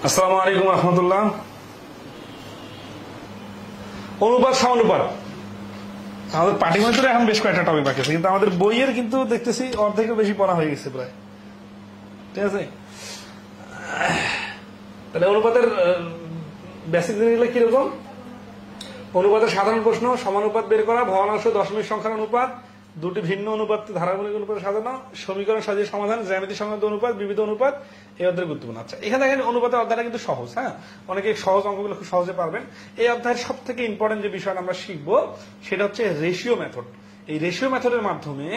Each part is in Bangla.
আসসালামু আলাইকুম রহমতুল্লাহ। অনুপাত সমানুপাত আমাদের পাটিগণিতের এখন বেশ কয়েকটা টপিক বাকি আছে, কিন্তু আমাদের বইয়ের কিন্তু দেখতেছি অর্ধেকের বেশি পড়া হয়ে গেছে প্রায়। ঠিক আছে, তাহলে অনুপাতের বেসিক জিনিসগুলো কিরকম? অনুপাতের সাধারণ প্রশ্ন, সমানুপাত বের করা, ভগ্নাংশ দশমিক সংখ্যার অনুপাত, দুটি ভিন্ন অনুপাত ধারাবাহিক অনুপাত সাজানো, সমীকরণ সাজিয়ে সমাধান, জ্যামিতি সংক্রান্ত অনুপাত, বিবিধ অনুপাত, এই অধ্যায় গুরুত্বপূর্ণ। আচ্ছা, এখানে দেখেন অনুপাতের অধ্যায়টা কিন্তু সহজ। হ্যাঁ, অনেকে সহজ অঙ্কগুলো খুব সহজে পারবেন। এই অধ্যায়ের সব থেকে ইম্পর্টেন্ট যে বিষয়টা আমরা শিখবো সেটা হচ্ছে রেশিও মেথড। এই রেশিও মেথডের মাধ্যমে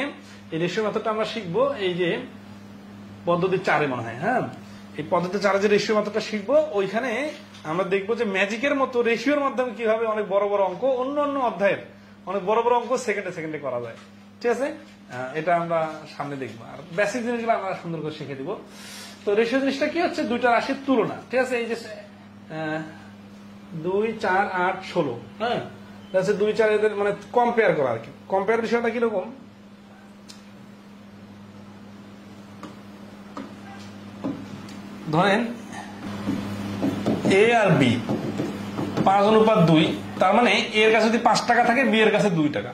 এই রেশিও মেথডটা আমরা শিখবো এই যে পদ্ধতি 4-এ মনে হয়। হ্যাঁ, এই পদ্ধতি 4-এ যে রেশিও মেথডটা শিখবো, ওইখানে আমরা দেখবো যে ম্যাজিকের মতো রেশিওর মাধ্যমে কিভাবে অনেক বড় বড় অঙ্ক, অন্য অন্য অধ্যায়ের অনেক বড় বড় অঙ্ক সেকেন্ডে সেকেন্ডে করা যায়। ঠিক আছে, এটা আমরা সামনে দেখবো। আর বেসিক জিনিসগুলো আমরা সুন্দর করে শিখে দিব। তো রেশিও জিনিসটা কি হচ্ছে? দুইটা রাশির তুলনা। ঠিক আছে, এই যে 2, 4, 8, 16, হ্যাঁ, 2, 4 এদের মানে কম্পেয়ার করা আর কি। কম্পেয়ার বিষয়টা কিরকম? ধরেন এ আর বি 5:2, তার মানে এর কাছে যদি 5 টাকা থাকে, বি এর কাছে 2 টাকা।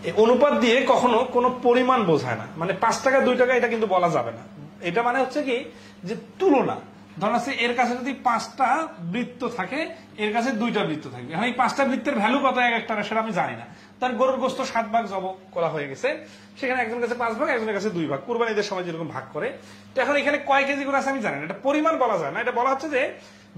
এই অনুপাত দিয়ে কখনো কোনো পরিমাণ বোঝায় না, মানে 5 টাকা 2 টাকা এটা কিন্তু বলা যাবে না। এটা মানে হচ্ছে কি যে তুলনা। ধরেন আছে এর কাছে যদি 5টা বৃত্ত থাকে, এর কাছে 2টা বৃত্ত থাকবে। এখন এই 5টা বৃত্তের ভ্যালু কত এক একটা সেটা আমি জানি না। তার গরুর গোস্ত 7 ভাগ জব করা হয়ে গেছে, সেখানে একজনের কাছে 5 ভাগ, একজনের কাছে 2 ভাগ, কুরবানিদের সময় যেরকম ভাগ করে। তো এখন এখানে কয় কেজি করে আছে আমি জানি না, এটা পরিমাণ বলা যায় না। এটা বলা হচ্ছে যে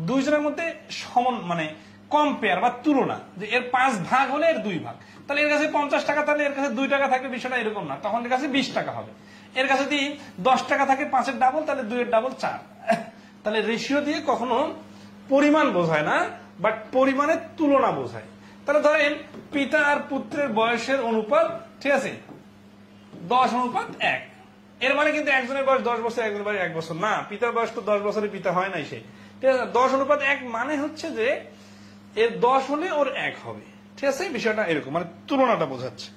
দুইজনের মধ্যে সমান, মানে কম্পেয়ার বা তুলনা, যে এর 5 ভাগ হলে এর 2 ভাগ। তাহলে এর কাছে 50 টাকা, তাহলে এর কাছে 2 টাকা থাকবে, বিষয়টা এরকম না। তখন এর কাছে 20 টাকা হবে। এর কাছে যদি 10 টাকা থাকে, 5-এর ডাবল, তাহলে 2-এর ডাবল 4। তাহলে রেশিও দিয়ে কখনো পরিমাণ বোঝায় না, বাট পরিমাণের তুলনা বোঝায়। তাহলে ধরেন পিতা আর পুত্রের বয়সের অনুপাত, ঠিক আছে, 10:1। এর মানে কিন্তু একজনের বয়স 10 বছর, একজনের বয়স 1 বছর না। পিতার বয়স তো 10 বছরের পিতা হয় নাই সে। ঠিক আছে, 10:1 মানে হচ্ছে যে এর 10 হলে ওর 1 হবে। ঠিক আছে, বিষয়টা এরকম, মানে তুলনাটা বোঝাচ্ছে,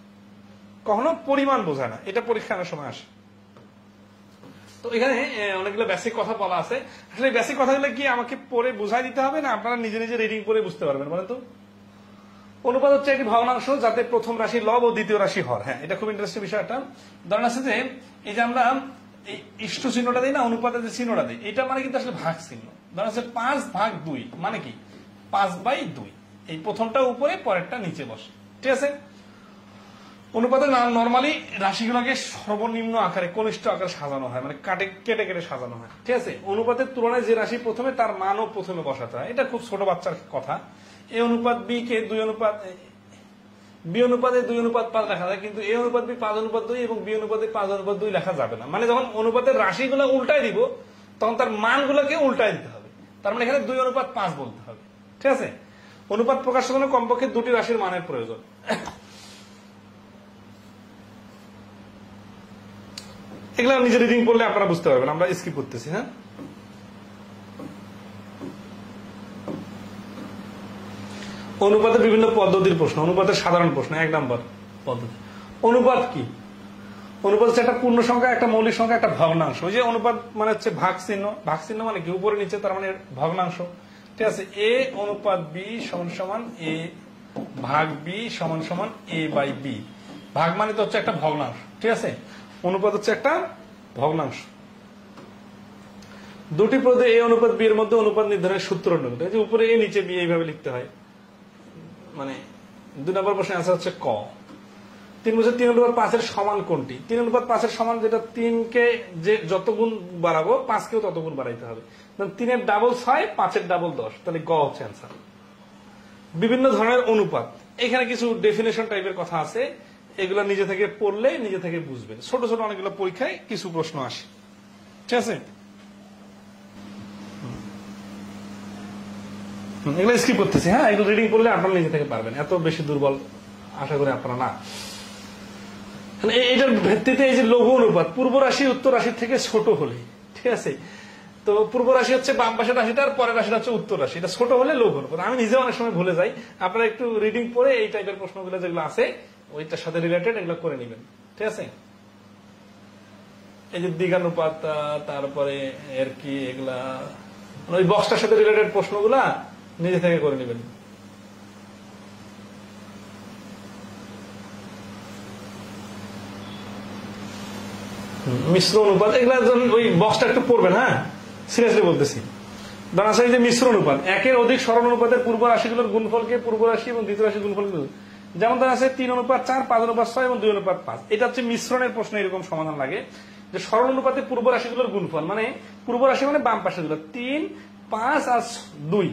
কখনো পরিমাণ বোঝায় না। এটা পরীক্ষার সময় আসে। তো এখানে অনেকগুলো বেসিক কথা বলা আছে। আসলে বেসিক কথাগুলো কি আমাকে পড়ে বোঝাই দিতে হবে, না আপনারা নিজে নিজে রিডিং করে বুঝতে পারবেন বলেন তো? অনুপাত হচ্ছে একটি ভগ্নাংশ যাতে প্রথম রাশি লব ও দ্বিতীয় রাশি হর। হ্যাঁ, এটা খুব ইন্টারেস্টিং বিষয়। একটা ধরেন আছে যে এই যে আমরা এই ইষ্ট চিহ্নটা দিই না, অনুপাতের যে চিহ্নটা দিই, এটা মানে কিন্তু আসলে ভাগ চিহ্ন। ধরেন আছে 5/2, মানে কি 5/2। এই প্রথমটা উপরে, পরেরটা নিচে বসে। ঠিক আছে, অনুপাতে নর্মালি রাশিগুলোকে সর্বনিম্ন আকারে, কনিষ্ঠ আকারে সাজানো হয়, মানে কেটে কেটে সাজানো হয়। ঠিক আছে, অনুপাতের তুলনায় যে রাশি প্রথমে, তার মানও প্রথমে বসাতে হয়। এটা খুব ছোট বাচ্চার কথা। এই অনুপাত বি কে 2:5 লেখা যায়, কিন্তু এ অনুপাত বি 5:2 এবং বি অনুপাতে 5:2 লেখা যাবে না। মানে যখন অনুপাতের রাশিগুলো উল্টাই দিব, তখন তার মানগুলোকে উল্টাই দিতে হবে। তার মানে এখানে 2:5 বলতে হবে। ঠিক আছে, অনুপাত প্রকাশের জন্য কমপক্ষে দুটি রাশির মানের প্রয়োজন। এগুলো নিজে রিডিং পড়লে আপনারা বুঝতে পারবেন, আমরা স্কিপ করতেছি। হ্যাঁ, অনুপাতের বিভিন্ন পদ্ধতির প্রশ্ন। অনুপাতের সাধারণ প্রশ্ন, 1 নম্বর পদ্ধতি। অনুপাত কি? অনুপাত হচ্ছে একটা পূর্ণ সংখ্যা, একটা মৌলিক সংখ্যা, একটা ভগ্নাংশ। ওই যে অনুপাত মানে হচ্ছে ভাগ চিহ্ন। ভাগ চিহ্ন মানে কি উপরে নিচে, তার মানে ভগ্নাংশ। ঠিক আছে, এ অনুপাত বি সমান এ ভাগ বি সমান এ বাই বি। ভাগ মানে তো হচ্ছে একটা ভগ্নাংশ। ঠিক আছে, অনুপাত হচ্ছে একটা ভগ্নাংশ। দুটি পদে এ অনুপাত বি এর মধ্যে অনুপাত নির্ধারণের সূত্র অনুযায়ী, যে উপরে এ নিচে বি এইভাবে লিখতে হয়। মানে 2 নম্বর প্রশ্নের আনসার হচ্ছে ক। 3 বছর 3:5 সমান কোনটি? 3:5 সমান, যেটা 3কে যে যত গুণ বাড়াবো 5কেও তত গুণ বাড়াইতে হবে। 3-এর ডাবল 6, 5-এর ডাবল 10, তাহলে গ হচ্ছে আনসার। বিভিন্ন ধরনের অনুপাত, এখানে কিছু ডেফিনেশন টাইপের কথা আছে, এগুলো নিজে থেকে পড়লে নিজে থেকে বুঝবেন। ছোট ছোট অনেকগুলো পরীক্ষায় কিছু প্রশ্ন আসে। ঠিক আছে, এগুলো স্কিপ করতেছি। হ্যাঁ, এগুলো রিডিং করলে আপনারা নিজে থেকে পারবেন। এত বেশি দুর্বল আশা করি আপনারা না। এটার ভিত্তিতে এই যে লঘু অনুপাত, পূর্ব রাশি উত্তর রাশির থেকে ছোট হলে। ঠিক আছে, তো পূর্ব রাশি হচ্ছে বাম পাশের রাশিটা, আর পরের রাশিটা হচ্ছে উত্তর রাশি। এটা ছোট হলে লঘু অনুপাত। আমি নিজে অনেক সময় ভুলে যাই, আপনারা একটু রিডিং পড়ে এই টাইপের প্রশ্নগুলো যেগুলো আছে ওইটার সাথে রিলেটেড এগুলো করে নেবেন। ঠিক আছে, এই যে দ্বিঘানুপাত, তারপরে এর কি এগুলা ওই বক্সটার সাথে রিলেটেড প্রশ্নগুলা নিজে থেকে করে নেবেন। মিশ্র অনুপাত এগুলা ওই বক্সটা একটু পড়বেন, হ্যাঁ সিরিয়াসলি বলতেছি। ধরেন আছে যে মিশ্র অনুপাত, একের অধিক সরল অনুপাতের পূর্ব রাশিগুলোর গুণফলকে পূর্ব রাশি এবং দ্বিতীয় রাশির গুণফল, যেমন ধরেন আছে 3:4, 5:6 এবং 2:5। এটা হচ্ছে মিশ্রণের প্রশ্ন, এরকম সমাধান লাগে যে সরল অনুপাতে পূর্ব রাশিগুলোর গুণফল, মানে পূর্ব রাশি মানে বাম পাশে গুলো 3, 5 আর 2,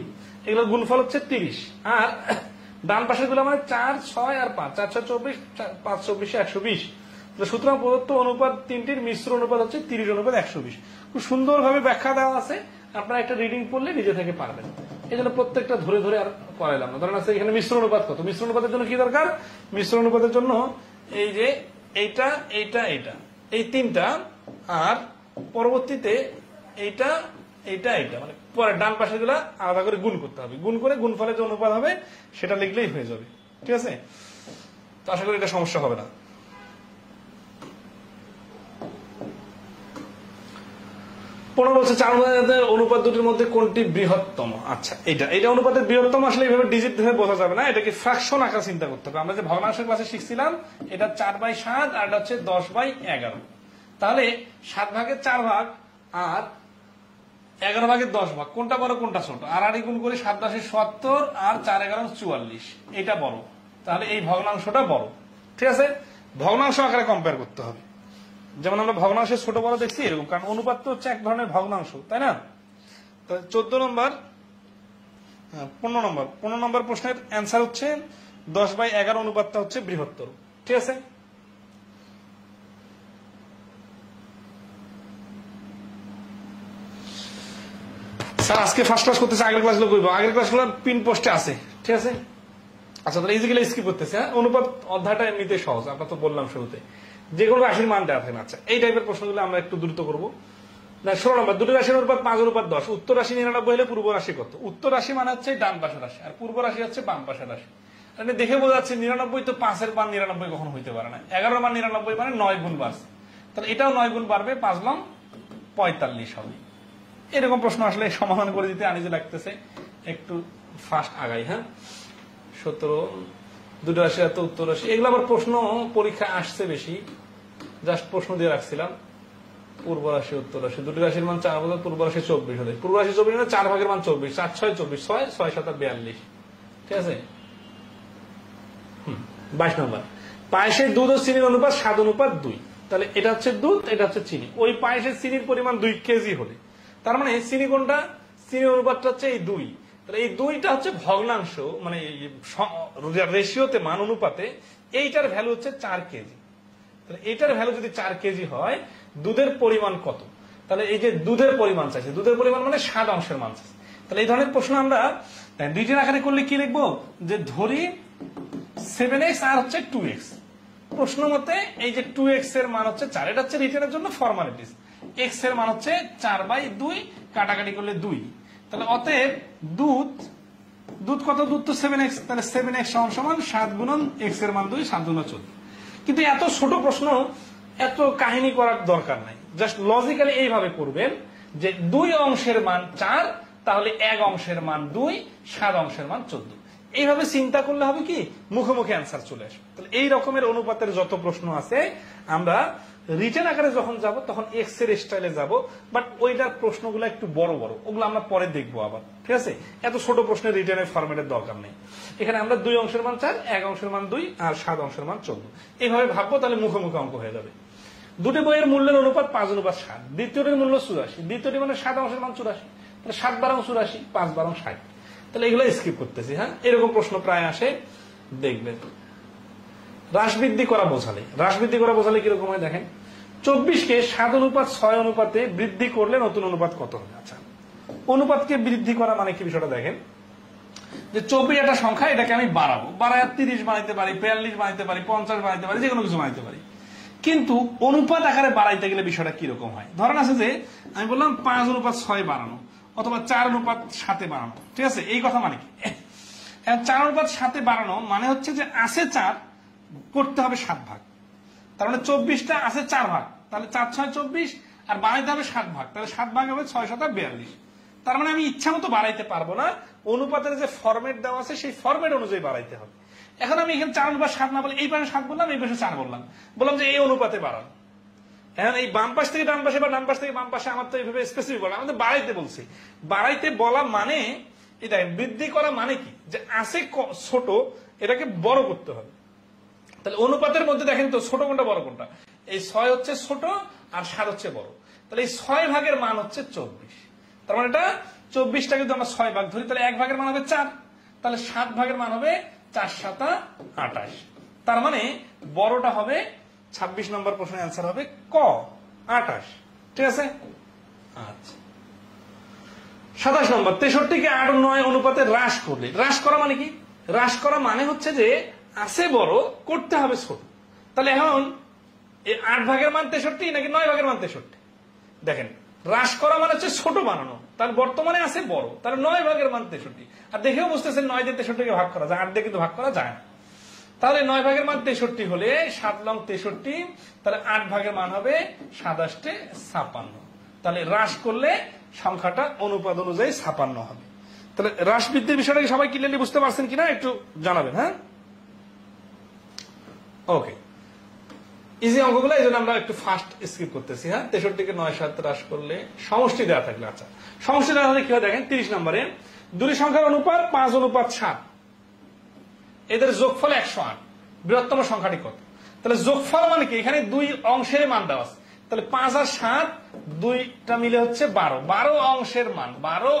এগুলোর গুণফল হচ্ছে 30, আর ডান পাশের গুলো মানে 4, 6 আর 5, 4, 6, 24, 5, 24, 120। সুতরাং প্রদত্ত অনুপাত তিনটির মিশ্র অনুপাত হচ্ছে 30:120। খুব সুন্দরভাবে ব্যাখ্যা দেওয়া আছে, আপনারা একটা রিডিং পড়লে নিজে থেকে পারবেন। এই জন্য প্রত্যেকটা ধরে ধরে আর করাইলাম না। ধরেন আছে এখানে মিশ্র অনুপাত কত, মিশ্র অনুপাতের জন্য কি দরকার, মিশ্র অনুপাতের জন্য এই যে এইটা এইটা এইটা এই তিনটা, আর পরবর্তীতে এইটা এইটা এইটা, মানে পরে ডান পাশে গুলা আলাদা করে গুণ করতে হবে, গুণ করে গুণফলের যে অনুপাত হবে সেটা লিখলেই হয়ে যাবে। ঠিক আছে, তো আশা করি এটা সমস্যা হবে না। বলছে 4 অনুপাত দুটির মধ্যে কোনটি বৃহত্তম। আচ্ছা, এটা অনুপাতের বৃহত্তম আসলে এইভাবে ডিজিট ধরে বোঝা যাবে না, এটাকে ফ্র্যাকশন আকার চিন্তা করতে হবে। আমরা যে ভগ্নাংশের ক্লাসে শিখছিলাম, এটা 4/7 আর এটা হচ্ছে 10/11। তাহলে 7 ভাগের 4 ভাগ আর 11 ভাগের 10 ভাগ, কোনটা বড় কোনটা ছোট? আর গুণ করে 7 10 70 আর 4 11 44, এটা বড়। তাহলে এই ভগ্নাংশটা বড়। ঠিক আছে, ভগ্নাংশ আকারে কম্পেয়ার করতে হবে। যেমন আমরা ভগ্নাংশের ছোট বড় দেখছি এরকম, কারণ অনুপাত তো হচ্ছে এক ধরনের ভগ্নাংশ, তাই না? তো 14 নম্বর 15 নম্বর প্রশ্নের অ্যান্সার হচ্ছে 10/11 অনুপাতটা হচ্ছে বৃহত্তর। ঠিক আছে, স্যার আজকে ফার্স্ট ক্লাস করতেছে, আগের ক্লাসগুলো করবো, আগের ক্লাসগুলো পিন পোস্টে আছে। ঠিক আছে, আচ্ছা তাহলে ইজিগুলো স্কিপ করতেছে। হ্যাঁ, অনুপাত অধ্যায়টা এমনিতে সহজ, আপনার তো বললাম শুরুতে, যে কোনো রাশির মান দেওয়া থাকে না। আচ্ছা, এই টাইপের প্রশ্নগুলো আমরা একটু দ্রুত করবো। 16 নম্বর, দুটো রাশির অনুপাত 5:10, উত্তর রাশি 99 হলে পূর্ব রাশি কত? উত্তর রাশি মানে হচ্ছে ডান পাশের রাশি, আর পূর্ব রাশি হচ্ছে বাম পাশের রাশি। দেখে বোঝা যাচ্ছে 99 তো 5-এর মান 99 কখনো হইতে পারে না, 11-এর মান 99 মানে 9 গুণ বাড়ছে, তাহলে এটাও 9 গুণ বাড়বে, 5×9 = 45 হবে। এরকম প্রশ্ন আসলে সমাধান করে দিতে আনিজে লাগতেছে, একটু ফাস্ট আগাই। হ্যাঁ, 17 দুটো রাশি এত উত্তর রাশি, এগুলো আবার প্রশ্ন পরীক্ষা আসছে বেশি, জাস্ট প্রশ্ন দিয়ে রাখছিলাম। পূর্ব রাশি উত্তর রাশি, দুটি রাশির মান 4 বছর, পূর্ব রাশি 24 হলে, পূর্ব রাশি 24 হলে 4 ভাগের মান 24, 4 6 24, 6 6 7 42। ঠিক আছে, 22 নম্বর, পায়েসের দুধ ও চিনির অনুপাত 7:2। তাহলে এটা হচ্ছে দুধ, এটা হচ্ছে চিনি। ওই পায়েসের চিনির পরিমাণ 2 কেজি হলে, তার মানে চিনি কোনটা, চিনির অনুপাতটা হচ্ছে এই 2। তাহলে এই 2টা হচ্ছে ভগ্নাংশ, মানে রেশিওতে মান অনুপাতে এইটার ভ্যালু হচ্ছে 4 কেজি। তাহলে এটার ভ্যালু যদি 4 কেজি হয়, দুধের পরিমাণ কত? তাহলে এই যে দুধের পরিমাণ চাইছে, দুধের পরিমাণ মানে 7 অংশের মান চাইছে। তাহলে এই ধরনের প্রশ্ন আমরা ডিটেল আকারে করলে কি লিখবো, যে ধরি 7x আর হচ্ছে 2x। প্রশ্ন মতে এই যে 2x এর মান হচ্ছে 4, এটা হচ্ছে রিটেনের জন্য ফর্মালিটিস। x এর মান হচ্ছে 4/2, কাটাকাটি করলে 2। তাহলে অতএব দুধ কত, দুধ তো 7x, তাহলে 7x = 7 গুণন x এর মান 2, 7 গুণন 14। কিন্তু এত ছোট প্রশ্ন এত কাহিনী করার দরকার নাই, জাস্ট লজিক্যালি এইভাবে করবেন যে 2 অংশের মান 4, তাহলে 1 অংশের মান 2, 7 অংশের মান 14। এইভাবে চিন্তা করলে হবে কি, মুখোমুখি অ্যান্সার চলে আসবে। তাহলে এই রকমের অনুপাতের যত প্রশ্ন আছে আমরা রিটেন আকারে যখন যাব তখন এক্স এর স্টাইলে যাব, বাট ওইটার প্রশ্নগুলো একটু বড় বড়, ওগুলো আমরা পরে দেখবো আবার। ঠিক আছে, এত ছোট প্রশ্নের রিটেনের ফরম্যাটের দরকার নেই। এখানে আমরা 2 অংশের মান 4, 1 অংশের মান 2 আর 7 অংশের মান 14, এইভাবে ভাববো, তাহলে মুখোমুখি অঙ্ক হয়ে যাবে। দুটো বইয়ের মূল্যের অনুপাত 5:7, দ্বিতীয়টির মূল্য 84, দ্বিতীয়টি মানে 7 অংশের মান 84, তাহলে 7×12 = 84, 5×12 = 60। তাহলে এগুলো স্কিপ করতেছি। হ্যাঁ, এরকম প্রশ্ন প্রায় আসে, দেখবেন। হ্রাস বৃদ্ধি করা বোঝালে কিরকম হয় দেখেন, 24কে 7:6 অনুপাতে বৃদ্ধি করলে নতুন অনুপাত কত হবে? আচ্ছা, অনুপাতকে বৃদ্ধি করা মানে কি বিষয়টা দেখেন, যে 24 একটা সংখ্যা, এটাকে আমি বাড়ায় 30 বানাইতে পারি, 42 বানাইতে পারি, 50 বানাইতে পারি, যে কোনো কিছু বানাইতে পারি। কিন্তু অনুপাত আকারে বাড়াইতে গেলে বিষয়টা কিরকম হয়, ধরেন আছে যে আমি বললাম 5:6 বাড়ানো, অথবা 4:7 বাড়ানো। ঠিক আছে, এই কথা মানে কি, 4:7 বাড়ানো মানে হচ্ছে যে আছে 4, করতে হবে 7 ভাগ, তার মানে 24টা আছে 4 ভাগ, তাহলে 4 6 24, আর বানাইতে হবে 7 ভাগ, তাহলে 7 ভাগ হবে 6 7 42। তার মানে আমি ইচ্ছা মতো বাড়াইতে পারবো না, অনুপাতের যে ফরম্যাট দেওয়া আছে সেই ফরম্যাট অনুযায়ী বাড়াইতে হবে। এখন আমি এখানে 4:7 না বলে এই পাশে 7 বললাম, এই পাশে 4 বললাম যে এই অনুপাতে বাড়ান। এখন এই বাম পাশ থেকে ডান পাশে বা ডান পাশ থেকে বাম পাশে আমার তো এইভাবে স্পেসিফিক বলা, আমাদের বাড়াইতে বলছি। বাড়াইতে বলা মানে এটা বৃদ্ধি করা মানে কি, যে আছে ছোট এটাকে বড় করতে হবে। তাহলে অনুপাতের মধ্যে দেখেন তো ছোট কোনটা বড় কোনটা, এই 6 হচ্ছে ছোট আর 7 হচ্ছে বড়। তাহলে এই 6 ভাগের মান হচ্ছে 24, তার মানে এটা 24টা যদি আমরা 6 ভাগ ধরি তাহলে 1 ভাগের মান হবে 4, তাহলে 7 ভাগের মান হবে 4 7 28। তার মানে বড়টা হবে 26 নম্বর প্রশ্নের অ্যান্সার হবে ক 28। ঠিক আছে। আচ্ছা 27 নম্বর, 63কে 8 ও 9 অনুপাতে হ্রাস করলে, হ্রাস করা মানে কি, হ্রাস করা মানে হচ্ছে যে আছে বড় করতে হবে ছোট। তাহলে এখন এই 8 ভাগের মান 63 নাকি 9 ভাগের মান 63, দেখেন হ্রাস করা মানে হচ্ছে ছোট বানানো, তার বর্তমানে আছে বড়, তাহলে 9 ভাগের মান 63। আর দেখেও বুঝতেছেন 9 দিয়ে 63কে ভাগ করা যায়, 8 দিয়ে কিন্তু ভাগ করা যায় না। তাহলে 9 ভাগের মান 63 হলে 7 লং 63, তাহলে 8 ভাগের মান হবে 7 8 56। তাহলে হ্রাস করলে সংখ্যাটা অনুপাত অনুযায়ী 56 হবে। তাহলে হ্রাস বৃদ্ধির বিষয়টা কি সবাই ক্লিয়ারলি বুঝতে পারছেন কিনা একটু জানাবেন। হ্যাঁ ওকে, ইজি অঙ্কগুলো এই জন্য আমরা একটু ফাস্ট স্কিপ করতেছি। হ্যাঁ 63কে 9 7 হ্রাস করলে সমষ্টি দেওয়া থাকলে, আচ্ছা সমষ্টি দেওয়া থাকলে কি হয় দেখেন 30 নম্বরে, দুটি সংখ্যার অনুপাত 5:7, এদের যোগফল 108, বৃহত্তম সংখ্যাটি কত। তাহলে যোগফল মানে কি, এখানে দুই অংশের মান দেওয়া আছে, তাহলে 5 আর 7 দুইটা মিলে হচ্ছে 12, 12 অংশের মান, 12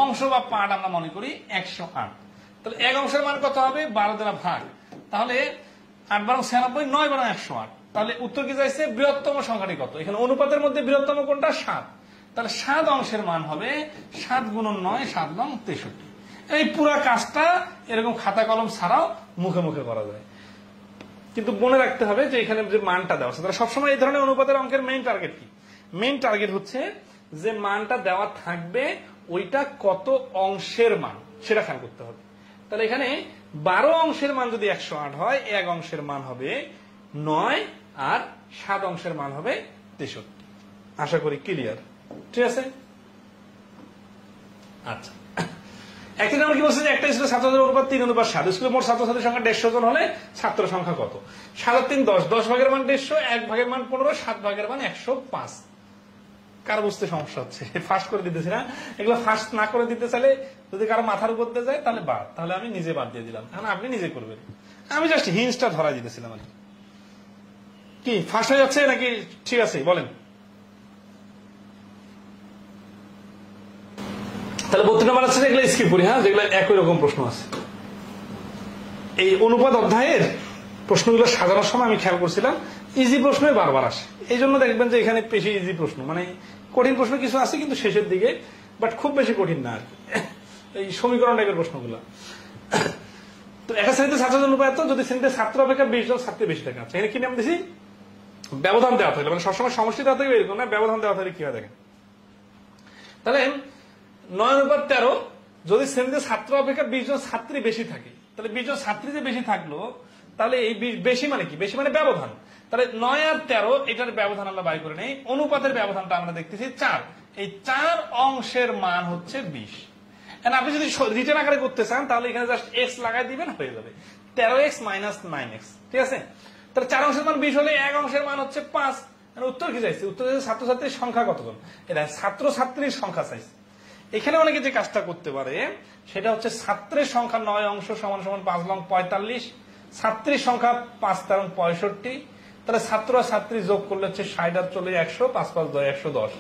অংশ বা পার্ট আমরা মনে করি 108। তাহলে এক অংশের মান কত হবে, 12 দ্বারা ভাগ, তাহলে 8 12 96, 9 12 108। তাহলে উত্তর কি যাইছে, বৃহত্তম সংখ্যাটি কত। এখানে অনুপাতের মধ্যে বৃহত্তম কোনটা, 7, তাহলে 7 অংশের মান হবে 7 × 9 7 লং 63। এই পুরা কাজটা এরকম খাতা কলম ছাড়াও মুখে মুখে করা যায়, কিন্তু মনে রাখতে হবে যে এখানে যে মানটা দেওয়া আছে, তাহলে সবসময় এই ধরনের অনুপাতের অঙ্কের মেইন টার্গেট কি, মেইন টার্গেট হচ্ছে যে মানটা দেওয়া থাকবে ওইটা কত অংশের মান সেটা খেয়াল করতে হবে। তাহলে এখানে 12 অংশের মান যদি 108 হয়, 1 অংশের মান হবে 9 আর 7 অংশের মান হবে 63। আশা করি ক্লিয়ার। ঠিক আছে। আচ্ছা একদিন আমরা কি বলছি যে একটা স্কুলের ছাত্রদের অনুপাত 3:7, স্কুলে মোট ছাত্রছাত্রীর সংখ্যা 150 জন হলে ছাত্র সংখ্যা কত। 7 আর 3 10, 10 ভাগের মান 150, 1 ভাগের মান 15, 7 ভাগের মান 105। কার বুঝতে সমস্যা হচ্ছে, ফাস্ট করে দিতেছি না, এগুলো ফাস্ট না করে দিতে চাইলে যদি কারো মাথার উপর দিয়ে যায় তাহলে বাদ, তাহলে আমি নিজে বাদ দিয়ে দিলাম, এখন আপনি নিজে করবেন, আমি জাস্ট হিন্টসটা ধরা দিতেছিলাম আর কি। ফাস্ট হয়ে যাচ্ছে নাকি ঠিক আছে বলেন। তাহলে 32 নম্বর আছে যেগুলো স্কিপ করি, হ্যাঁ যেগুলো একই রকম প্রশ্ন আছে। এই অনুপাত অধ্যায়ের প্রশ্নগুলো সাজানোর সময় আমি খেয়াল করছিলাম ইজি প্রশ্নই বারবার আসে, এই জন্য দেখবেন যে এখানে বেশি ইজি প্রশ্ন, মানে কঠিন প্রশ্ন কিছু আছে কিন্তু শেষের দিকে, বাট খুব বেশি কঠিন না আর কি, এই সমীকরণ টাইপের প্রশ্নগুলো। তো একটা শ্রেণীতে ছাত্রজন অনুপাত, যদি শ্রেণীতে ছাত্র অপেক্ষা 20 জন ছাত্রী বেশি থাকে, আচ্ছা এখানে কি নাম দিছি, ব্যবধান দেওয়া থাকলে, মানে সবসময় সমষ্টি দেওয়া থাকবে এরকম না, ব্যবধান দেওয়া থাকলে কি হয় দেখেন। তাহলে 9:13, যদি শ্রেণীতে ছাত্র অপেক্ষা 20 জন ছাত্রী বেশি থাকে, তাহলে 20 জন ছাত্রী যে বেশি থাকলো, তাহলে এই বেশি মানে কি, বেশি মানে ব্যবধান। তাহলে 9 আর 13 এটার ব্যবধান আমরা বাই করে নেই, অনুপাতের ব্যবধানটা আমরা দেখতেছি 4, এই 4 অংশের মান হচ্ছে 20। আপনি যদি রিটার্ন আকারে করতে চান তাহলে এখানে জাস্ট এক্স লাগাই দিবেন, হয়ে যাবে 13x - 9x। ঠিক আছে। তাহলে 4 অংশের মান 20 হলে 1 অংশের মান হচ্ছে 5। উত্তর কি চাইছে, উত্তর ছাত্রছাত্রীর সংখ্যা কতজন, এটা ছাত্রছাত্রীর সংখ্যা চাইছে। এখানে অনেকে যে কাজটা করতে পারে সেটা হচ্ছে ছাত্রের সংখ্যা 9 অংশ সমান সমান 5 লং 45, ছাত্রীর সংখ্যা 5 13 65, তাহলে ছাত্র আর ছাত্রী যোগ করলে হচ্ছে 60 আর 40 100, 5 5 10 110।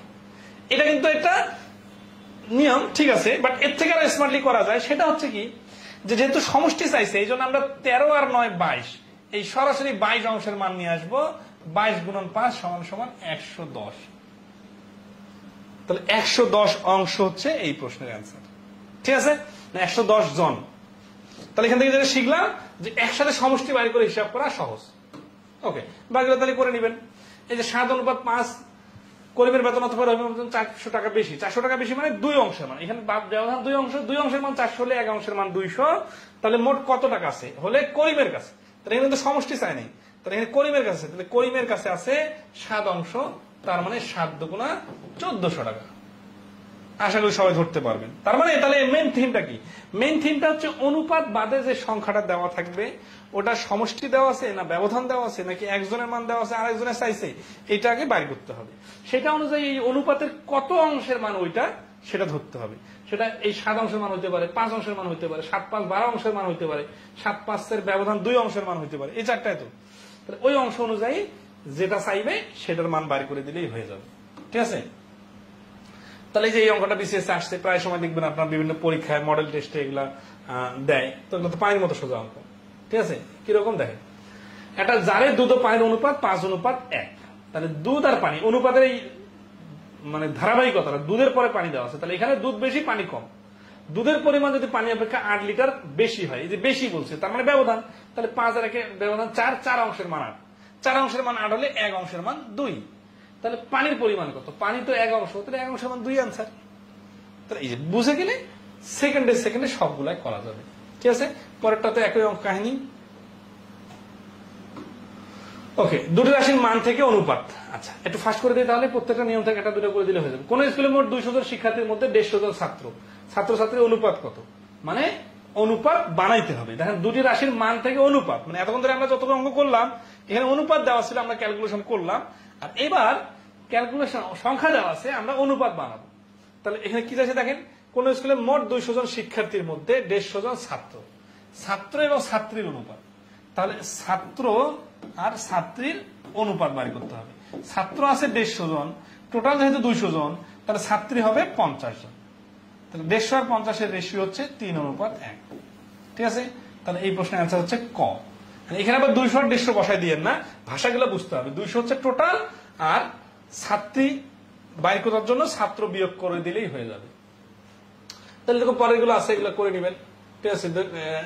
এটা কিন্তু একটা নিয়ম, ঠিক আছে, বাট এর থেকে আরো স্মার্টলি করা যায়, সেটা হচ্ছে কি যে যেহেতু সমষ্টি চাইছে এই জন্য আমরা 13 আর 9 22, এই সরাসরি 22 অংশের মান নিয়ে আসবো, 22 × 5 সমান সমান 110। তাহলে 110 অংশ হচ্ছে এই প্রশ্নের অ্যান্সার। ঠিক আছে, 110 জন। তাহলে এখান থেকে যেটা শিখলাম যে একসাথে সমষ্টি বাইর করে হিসাব করা সহজ। ওকে, বাকিটা তাহলে করে নেবেন। এই যে 7:5, করিমের বেতন অথবা রহিমের বেতন 400 টাকা বেশি, 400 টাকা বেশি মানে 2 অংশের মান, এখানে ব্যবধান 2 অংশ, 2 অংশের মান 400 হলে 1 অংশের মান 200, তাহলে মোট কত টাকা আছে হলে করিমের কাছে, তাহলে এখানে তো সমষ্টি চাই নাই, তাহলে এখানে করিমের কাছে, তাহলে করিমের কাছে আছে 7 অংশ, তার মানে 7 × 2 = 1400 টাকা। আশা করি সবাই ধরতে পারবেন। তার মানে তাহলে মেইন থিমটা কি? মেইন থিমটা হচ্ছে অনুপাত বাদে যে সংখ্যাটা দেওয়া থাকবে ওটা সমষ্টি দেওয়া আছে না ব্যবধান দেওয়া আছে নাকি একজনের মান দেওয়া আছে আরেকজনের চাইছে, এটা আগে বাইর করতে হবে। সেটা অনুযায়ী এই অনুপাতের কত অংশের মান ওইটা সেটা ধরতে হবে। সেটা এই 7 অংশের মান হইতে পারে, 5 অংশের মান হইতে পারে, 7 5 12 অংশের মান হইতে পারে, 7 5 এর ব্যবধান 2 অংশের মান হইতে পারে, এই চারটায় তো। তাহলে ওই অংশ অনুযায়ী যেটা চাইবে সেটার মান বাইর করে দিলেই হয়ে যাবে। ঠিক আছে? তাহলে যে এই অঙ্কটা বিসিএস আসছে, প্রায় সময় দেখবেন আপনার বিভিন্ন পরীক্ষায় মডেল টেস্টে এগুলা দেয়, তো এগুলো তো পানির মতো সোজা অঙ্ক। ঠিক আছে? কিরকম দেখেন, একটা জারের দুধ ও পানির অনুপাত 5:1। তাহলে দুধ আর পানি অনুপাতের এই মানে ধারাবাহিকতা, দুধের পরে পানি দেওয়া আছে, তাহলে এখানে দুধ বেশি পানি কম। দুধের পরিমাণ যদি পানি অপেক্ষা 8 লিটার বেশি হয়, এই যে বেশি বলছে তার মানে ব্যবধান, তাহলে 5 আর 1 ব্যবধান 4, 4 অংশের মান 8, 4 অংশের মান 8 হলে 1 অংশের মান 2। তাহলে পানির পরিমাণ কত? পানি তো 1 অংশ, তাহলে 1 অংশের মান 2 আনসার। তাহলে এই যে বুঝে গেলে সেকেন্ডে সবগুলাই করা যাবে। ঠিক আছে? পরেরটা তো একই অঙ্ক কাহিনী। ওকে, দুটি রাশির মান থেকে অনুপাত। আচ্ছা, একটু ফাস্ট করে দিই তাহলে, প্রত্যেকটা নিয়ম থেকে একটা দুটো করে দিলে হয়ে যাবে। কোন স্কুলে মোট 200 জন শিক্ষার্থীর মধ্যে 150 জন ছাত্রছাত্রীর অনুপাত কত? মানে অনুপাত বানাইতে হবে। দেখেন, দুটি রাশির মান থেকে অনুপাত, মানে এতক্ষণ ধরে আমরা যতগুলো অঙ্ক করলাম এখানে অনুপাত দেওয়া ছিল, আমরা ক্যালকুলেশন করলাম, আর এবার ক্যালকুলেশন সংখ্যা দেওয়া আছে, আমরা অনুপাত বানাবো। তাহলে এখানে কি আছে দেখেন, কোন স্কুলে মোট 200 জন শিক্ষার্থীর মধ্যে 150 জন ছাত্র এবং ছাত্রীর অনুপাত। তাহলে ছাত্র আর ছাত্রীর অনুপাত বাড়ি করতে হবে। ছাত্র আছে 150 জন, টোটাল যেহেতু 200 জন, তাহলে ছাত্রী হবে 50 জন। তাহলে 150 আর 50 এর রেশিও হচ্ছে 3:1। ঠিক আছে? তাহলে এই প্রশ্নের অ্যান্সার হচ্ছে ক। এখানে আবার 200 আর 150 বসাই দিয়েন না, ভাষাগুলো বুঝতে হবে। 200 হচ্ছে টোটাল, আর ছাত্রী বাইর করার জন্য ছাত্র বিয়োগ করে দিলেই হয়ে যাবে। তাহলে দেখো পরের গুলো আছে, এগুলো করে নেবেন। ঠিক আছে?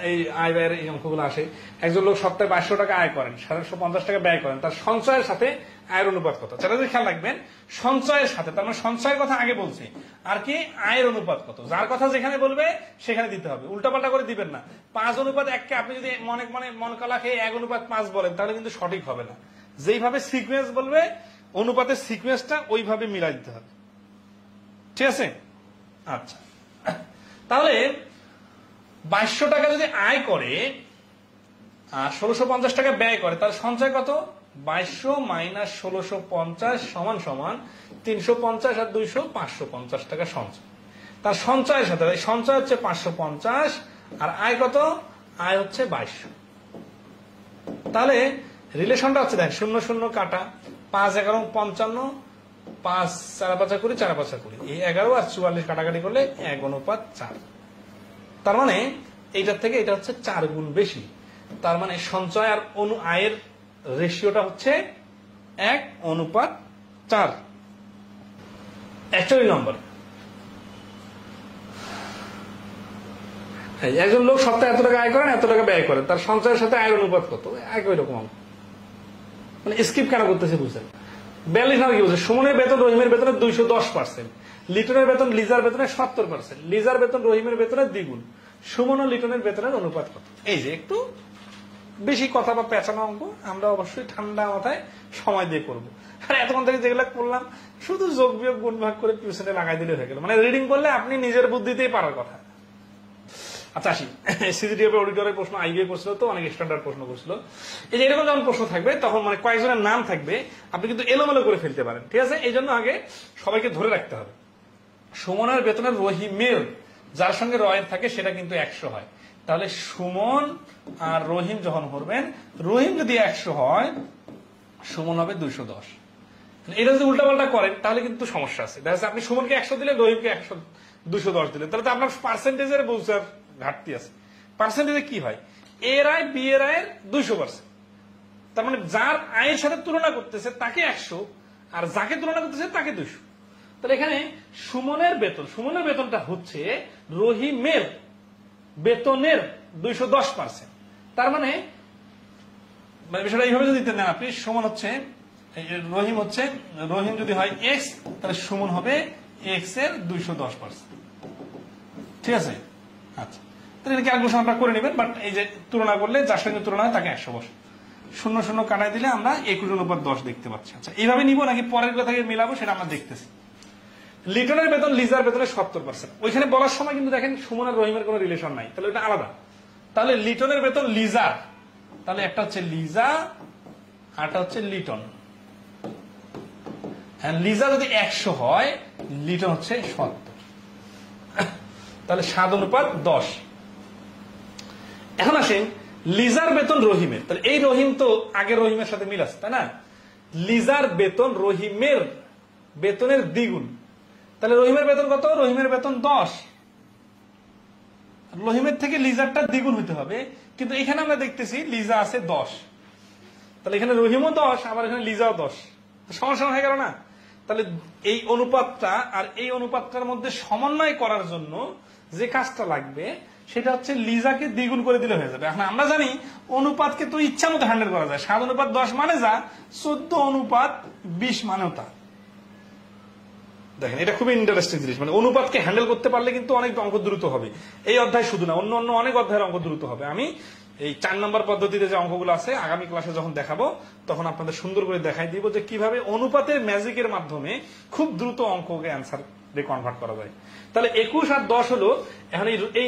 এই আয় ব্যয়ের এই অঙ্কগুলো আসে। একজন লোক সপ্তাহে 500 টাকা আয় করেন, 750 টাকা ব্যয় করেন, তার সঞ্চয়ের সাথে আয়ের অনুপাত কত? সেটা খেয়াল রাখবেন, সঞ্চয়ের সাথে, তার মানে সঞ্চয়ের কথা আগে বলছে, আর কি আয়ের অনুপাত কত, যার কথা যেখানে বলবে সেখানে দিতে হবে, উল্টাপাল্টা করে দিবেন না। 5:1 আপনি যদি মন কলা খেয়ে 1:5 বলেন তাহলে কিন্তু সঠিক হবে না। যেইভাবে সিকুয়েন্স বলবে অনুপাতের সিকুয়েন্সটা ওইভাবে মিলাই দিতে হবে। ঠিক আছে? আচ্ছা, তাহলে 2200 টাকা যদি আয় করে আর 1650 টাকা ব্যয় করে, তার সঞ্চয় কত? 2200 মাইনাস 1650 সমান সমান 350 আর 200 550 টাকা সঞ্চয়। তার সঞ্চয়ের সাথে সঞ্চয় হচ্ছে 550 আর আয় কত? আয় হচ্ছে 2200। তাহলে রিলেশনটা হচ্ছে দেখেন, 0 0 কাটা, 5 11 55, 5 4 5 20, 4 5 20, এই 11 আর 44 কাটাকাটি করলে 1:4। তার মানে এইটার থেকে এটা হচ্ছে 4 গুণ বেশি। তার মানে সঞ্চয় আর আয়ের রেশিওটা হচ্ছে 1:4। 41 নম্বর, একজন লোক সপ্তাহে এত টাকা আয় করেন, এত টাকা ব্যয় করেন, তার সঞ্চয়ের সাথে আয়ের অনুপাত কত? একই রকম। মানে স্কিপ কেন করতেছে বুঝছেন? 42 নামে কি বলছে, সুমনের বেতন রহিমের বেতনের 210%, লিটনের বেতন লিজার বেতনের 70%, লিজার বেতন রহিমের বেতনের দ্বিগুণ, সুমন ও লিটনের বেতনের অনুপাত কত? এই যে একটু বেশি কথা বা পেঁচানো অঙ্ক, আমরা অবশ্যই ঠান্ডা মাথায় সময় দিয়ে করবো। আর এতক্ষণ থেকে যেগুলো করলাম শুধু যোগ বিয়োগ গুণ ভাগ করে পিছনে লাগাই দিলে হয়ে গেল। মানে রিডিং করলে আপনি নিজের বুদ্ধিতেই পারার কথা। আচ্ছা, আসি সিজিডিএফ অডিটরের প্রশ্ন, আইবিএ করছিল, তো অনেক স্ট্যান্ডার্ড প্রশ্ন করছিল। এই যে এরকম যখন প্রশ্ন থাকবে তখন মানে কয়েকজনের নাম থাকবে, আপনি কিন্তু এলোমেলো করে ফেলতে পারেন। ঠিক আছে? এই জন্য আগে সবাইকে ধরে রাখতে হবে। সুমনের বেতনের রহিমের যার সঙ্গে রয়ের থাকে সেটা কিন্তু 100 হয়। তাহলে সুমন আর রহিম যখন করবেন, রহিম যদি 100 হয়, সুমন হবে 210। এটা যদি উল্টাপাল্টা করেন তাহলে কিন্তু সমস্যা আছে। দেখা যাচ্ছে আপনি সুমনকে 100 দিলেন, রহিমকে 210 দিলেন, তাহলে তো আপনার পার্সেন্টেজের বুঝার ঘাটতি আছে। পার্সেন্টেজে কি হয়, এর আয় বি এর আয়ের 200%। তার মানে যার আয়ের সাথে তুলনা করতেছে তাকে 100, আর যাকে তুলনা করতেছে তাকে 200। তাহলে এখানে সুমনের বেতনটা হচ্ছে রহিমের বেতনের 210%। তার মানে বিষয়টা এইভাবে যদি দিতে নেন আপনি, সুমন হচ্ছে রহিম যদি হয় এক্স, তাহলে সুমন হবে এক্স এর 210%। ঠিক আছে? আচ্ছা, তাহলে ক্যালকুলেশন আপনারা করে নেবেন। বাট এই যে তুলনা করলে যার সঙ্গে তুলনা হয় তাকে 100 বসে, 0 0 কাটাই দিলে আমরা 21/10 দেখতে পাচ্ছি। আচ্ছা, এইভাবে নিব নাকি পরের কথা মিলাবো সেটা আমরা দেখতেছি। লিটনের বেতন লিজার বেতনের 70%। ওইখানে বলার সময় কিন্তু দেখেন সুমন আর রহিমের কোনো রিলেশন নাই, তাহলে এটা আলাদা। তাহলে লিটনের বেতন লিজার, তাহলে একটা হচ্ছে লিজা আরটা হচ্ছে লিটন। লিজা যদি 100 হয়, লিটন হচ্ছে 70, তাহলে 7:10। এখন আসেন লিজার বেতন রহিমের, তাহলে এই রহিম তো আগের রহিমের সাথে মিল আছে, তাই না? লিজার বেতন রহিমের বেতনের দ্বিগুণ, তাহলে রহিমের বেতন কত? রহিমের বেতন 10, রহিমের থেকে লিজারটা দ্বিগুণ হতে হবে। কিন্তু এখানে আমরা দেখতেছি লিজা আছে 10, তাহলে এখানে রহিমও 10, আবার এখানে লিজাও 10, সমস্যা হয়ে গেল না? তাহলে এই অনুপাতটা আর এই অনুপাতটার মধ্যে সমন্বয় করার জন্য যে কাজটা লাগবে সেটা হচ্ছে লিজাকে দ্বিগুণ করে দিলে হয়ে যাবে। এখন আমরা জানি অনুপাতকে তো ইচ্ছা মতো হ্যান্ডেল করা যায়। 7:10 মানে যা, 14:20 মানেও তা। দেখেন এটা খুবই ইন্টারেস্টিং জিনিস, মানে অনুপাতকে হ্যান্ডেল করতে পারলে কিন্তু অনেক অঙ্ক দ্রুত হবে। এই অধ্যায় শুধু না, অন্য অন্য অনেক অধ্যায়ের অঙ্ক দ্রুত হবে। আমি এই 4 নম্বর পদ্ধতিতে যে অঙ্কগুলো আছে আগামী ক্লাসে যখন দেখাবো তখন আপনাদের সুন্দর করে দেখাই দিব যে কিভাবে অনুপাতের ম্যাজিকের মাধ্যমে খুব দ্রুত অঙ্ককে অ্যান্সার কনভার্ট করা যায়। তাহলে 21 আর 10 হলো এখন এই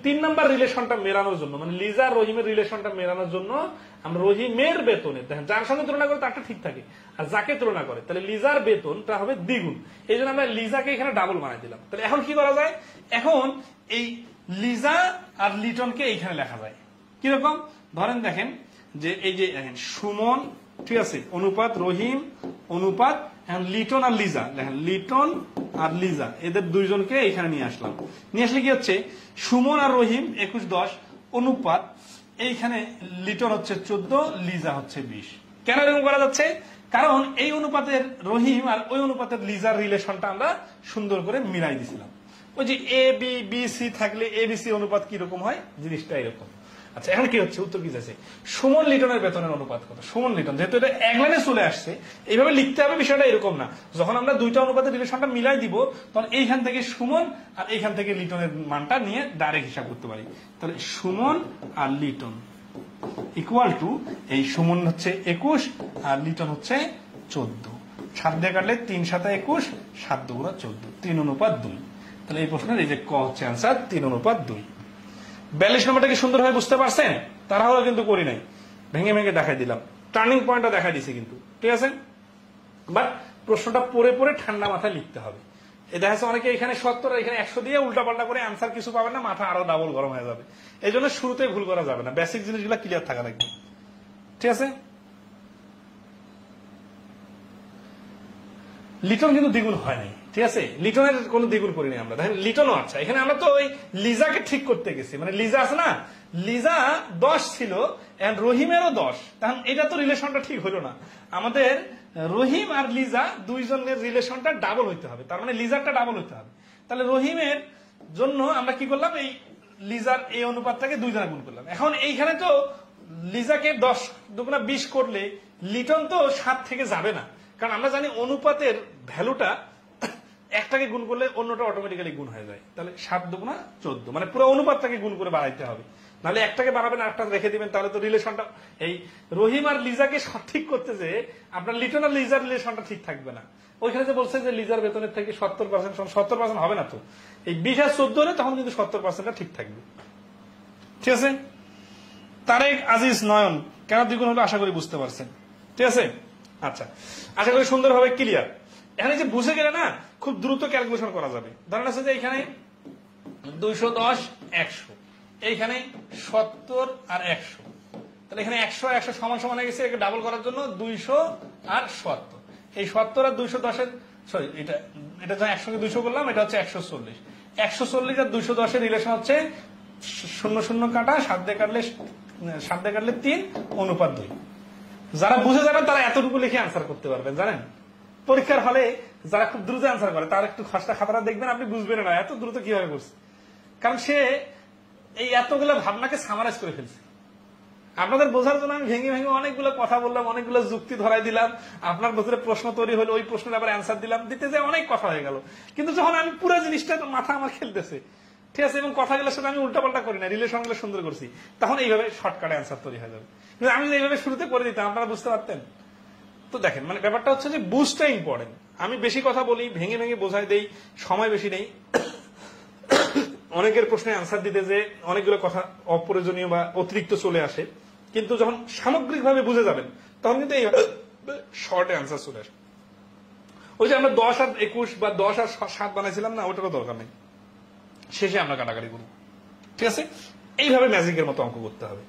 3 নাম্বার রিলেশনটা মেলানোর জন্য, মানে লিজা রহিমের রিলেশনটা মেলানোর জন্য আমরা রহিমের বেতনে দেখেন যার সঙ্গে তুলনা করে তারটা ঠিক থাকে, আর যাকে তুলনা করে তাহলে লিজার বেতনটা হবে দ্বিগুণ। এই জন্য আমরা লিজাকে এখানে ডাবল বানাই দিলাম। তাহলে এখন কি করা যায়? এখন এই লিজা আর লিটনকে এইখানে লেখা যায় কিরকম? ধরেন দেখেন যে এই যে দেখেন সুমন, ঠিক আছে, অনুপাত রহিম অনুপাত এখন লিটন আর লিজা, দেখেন লিটন আর লিজা এদের দুইজনকে এখানে নিয়ে আসলাম। নিয়ে আসলে কি হচ্ছে? সুমন আর রহিম 21-10 অনুপাত এইখানে লিটন হচ্ছে 14, লিজা হচ্ছে 20। কেন এরকম করা যাচ্ছে? কারণ এই অনুপাতের রহিম আর ওই অনুপাতের লিজার রিলেশনটা আমরা সুন্দর করে মিলাই দিছিলাম। ওই যে এ বি বি সি থাকলে এ বি সি অনুপাত কিরকম হয়, জিনিসটা এরকম। আচ্ছা এখন কি হচ্ছে? উত্তর কি যাচ্ছে? সুমন লিটনের বেতনের অনুপাত কত? সুমন লিটন, যেহেতু এটা এক লাইনে চলে আসছে এইভাবে লিখতে হবে। বিষয়টা এরকম না, যখন আমরা দুইটা অনুপাতের রিলেশনটা মিলাই দিব তখন এইখান থেকে সুমন আর এইখান থেকে লিটনের মানটা নিয়ে ডাইরেক্ট হিসাব করতে পারি। তাহলে সুমন আর লিটন ইকুয়াল টু এই সুমন হচ্ছে 21 আর লিটন হচ্ছে 14, 7 দিয়ে কাটলে 3 7 21, 7 2 14, 3:2। তাহলে এই প্রশ্নের এই যে ক হচ্ছে আনসার 3:2। 42 নম্বরটা কি সুন্দরভাবে বুঝতে পারছেন? তারাও কিন্তু করি নাই, ভেঙে ভেঙে দেখাই দিলাম, টার্নিং পয়েন্টটা দেখাই দিছি কিন্তু, ঠিক আছে? বাট প্রশ্নটা পড়ে পড়ে ঠান্ডা মাথায় লিখতে হবে। এই দেখা যাচ্ছে অনেকে এখানে 70 আর এখানে 100 দিয়ে উল্টাপাল্টা করে আনসার কিছু পাবেন না, মাথা আরো ডাবল গরম হয়ে যাবে। এই জন্য শুরুতে ভুল করা যাবে না, বেসিক জিনিসগুলো ক্লিয়ার থাকা লাগবে, ঠিক আছে? লিটন কিন্তু দ্বিগুণ হয় নাই, ঠিক আছে? লিটনের কোনো দ্বিগুণ করিনি আমরা। দেখেন লিটনও, আচ্ছা এখানে আমরা তো ওই লিজাকে ঠিক করতে গেছি, মানে লিজা আছে না, লিজা 10 ছিল এন্ড রহিমেরও 10, তখন এটা তো রিলেশনটা ঠিক হলো না। আমাদের রহিম আর লিজা দুইজনের রিলেশনটা ডাবল হইতে হবে, তার মানে লিজারটা ডাবল হইতে হবে। তাহলে রহিমের জন্য আমরা কি করলাম? এই লিজার এই অনুপাতটাকে 2 দ্বারা গুণ করলাম। এখন এইখানে তো লিজাকে 10 2 20 করলে লিটন তো 7 থেকে যাবে না, কারণ আমরা জানি অনুপাতের ভ্যালুটা একটাকে গুণ করলে অন্যটা অটোমেটিক্যালি গুণ হয়ে যায়। তাহলে 7 2 14, মানে পুরো অনুপাতটাকে গুণ করে বাড়াইতে হবে, নাহলে একটাকে বাড়াবেন আরেকটা রেখে দিবেন, তাহলে তো রিলেশনটা এই রহিম আর লিজাকে সঠিক করতে যে আপনার লিটন আর লিজার রিলেশনটা ঠিক থাকবে না। ওইখানে যে বলছে যে লিজার বেতনের থেকে 70%, 70% হবে না তো, এই 20 আর 14 হলে তখন কিন্তু 70%টা ঠিক থাকবে, ঠিক আছে? তারেক আজিজ নয়ন কেন দ্বিগুণ হলো আশা করি বুঝতে পারছেন, ঠিক আছে? আচ্ছা আশা করি সুন্দরভাবে ক্লিয়ার। এখানে যে বুঝে গেলে না খুব দ্রুত ক্যালকুলেশন করা যাবে। ধরেন আছে যে এখানে 210 100, এইখানে 70 আর 100, তাহলে এখানে 100 আর 100 সমান সমান হয়ে গেছে। একে ডাবল করার জন্য 200 আর 70, এই 70 আর 210 সরি এটা এটা যখন 100 কে 200 করলাম এটা হচ্ছে 140, 140 আর 210 এর রিলেশন হচ্ছে 0 0 কাটা 7 দিয়ে কাটলে 3 অনুপাত 2। যারা বুঝে যাবেন তারা এতটুকু লিখে আনসার করতে পারবেন। জানেন পরীক্ষার হলে যারা খুব দ্রুত আনসার করে তার একটু খসড়া খাতাটা দেখবেন, আপনি বুঝবেন না এত দ্রুত কিভাবে করছে, কারণ সে এই এতগুলো ভাবনাকে সামারাইজ করে ফেলছে। আপনাদের বোঝার জন্য আমি ভেঙে ভেঙে অনেকগুলো কথা বললাম, অনেকগুলো যুক্তি ধরাই দিলাম, আপনার ভিতরে প্রশ্ন তৈরি হলো, ওই প্রশ্নের আবার অ্যান্সার দিলাম, দিতে যে অনেক কথা হয়ে গেল। কিন্তু যখন আমি পুরো জিনিসটা মাথা আমার খেলতেছে, ঠিক আছে, এবং কথাগুলোর সাথে আমি উল্টাপাল্টা করি না, রিলেশনগুলো সুন্দর করছি, তখন এইভাবে শর্টকাটে অ্যান্সার তৈরি হয়ে যাবে। কিন্তু আমি যদি এইভাবে শুরুতে করে দিতাম আপনারা বুঝতে পারতেন, তো দেখেন মানে ব্যাপারটা হচ্ছে যে বুঝটা ইম্পর্টেন্ট। আমি বেশি কথা বলি, ভেঙে ভেঙে বোঝাই দেই, সময় বেশি নেই। অনেকের প্রশ্নে আনসার দিতে যে অনেকগুলো কথা অপ্রয়োজনীয় বা অতিরিক্ত চলে আসে, কিন্তু যখন সামগ্রিকভাবে বুঝে যাবেন তখন কিন্তু এই শর্টে আনসার চলে আসে। ওই যে আমরা 10 আর 21 বা 10 আর 7 বানাইছিলাম না, ওটারও দরকার নেই, শেষে আমরা কাটাকাটি করব। ঠিক আছে, এইভাবে ম্যাজিকের মতো অঙ্ক করতে হবে।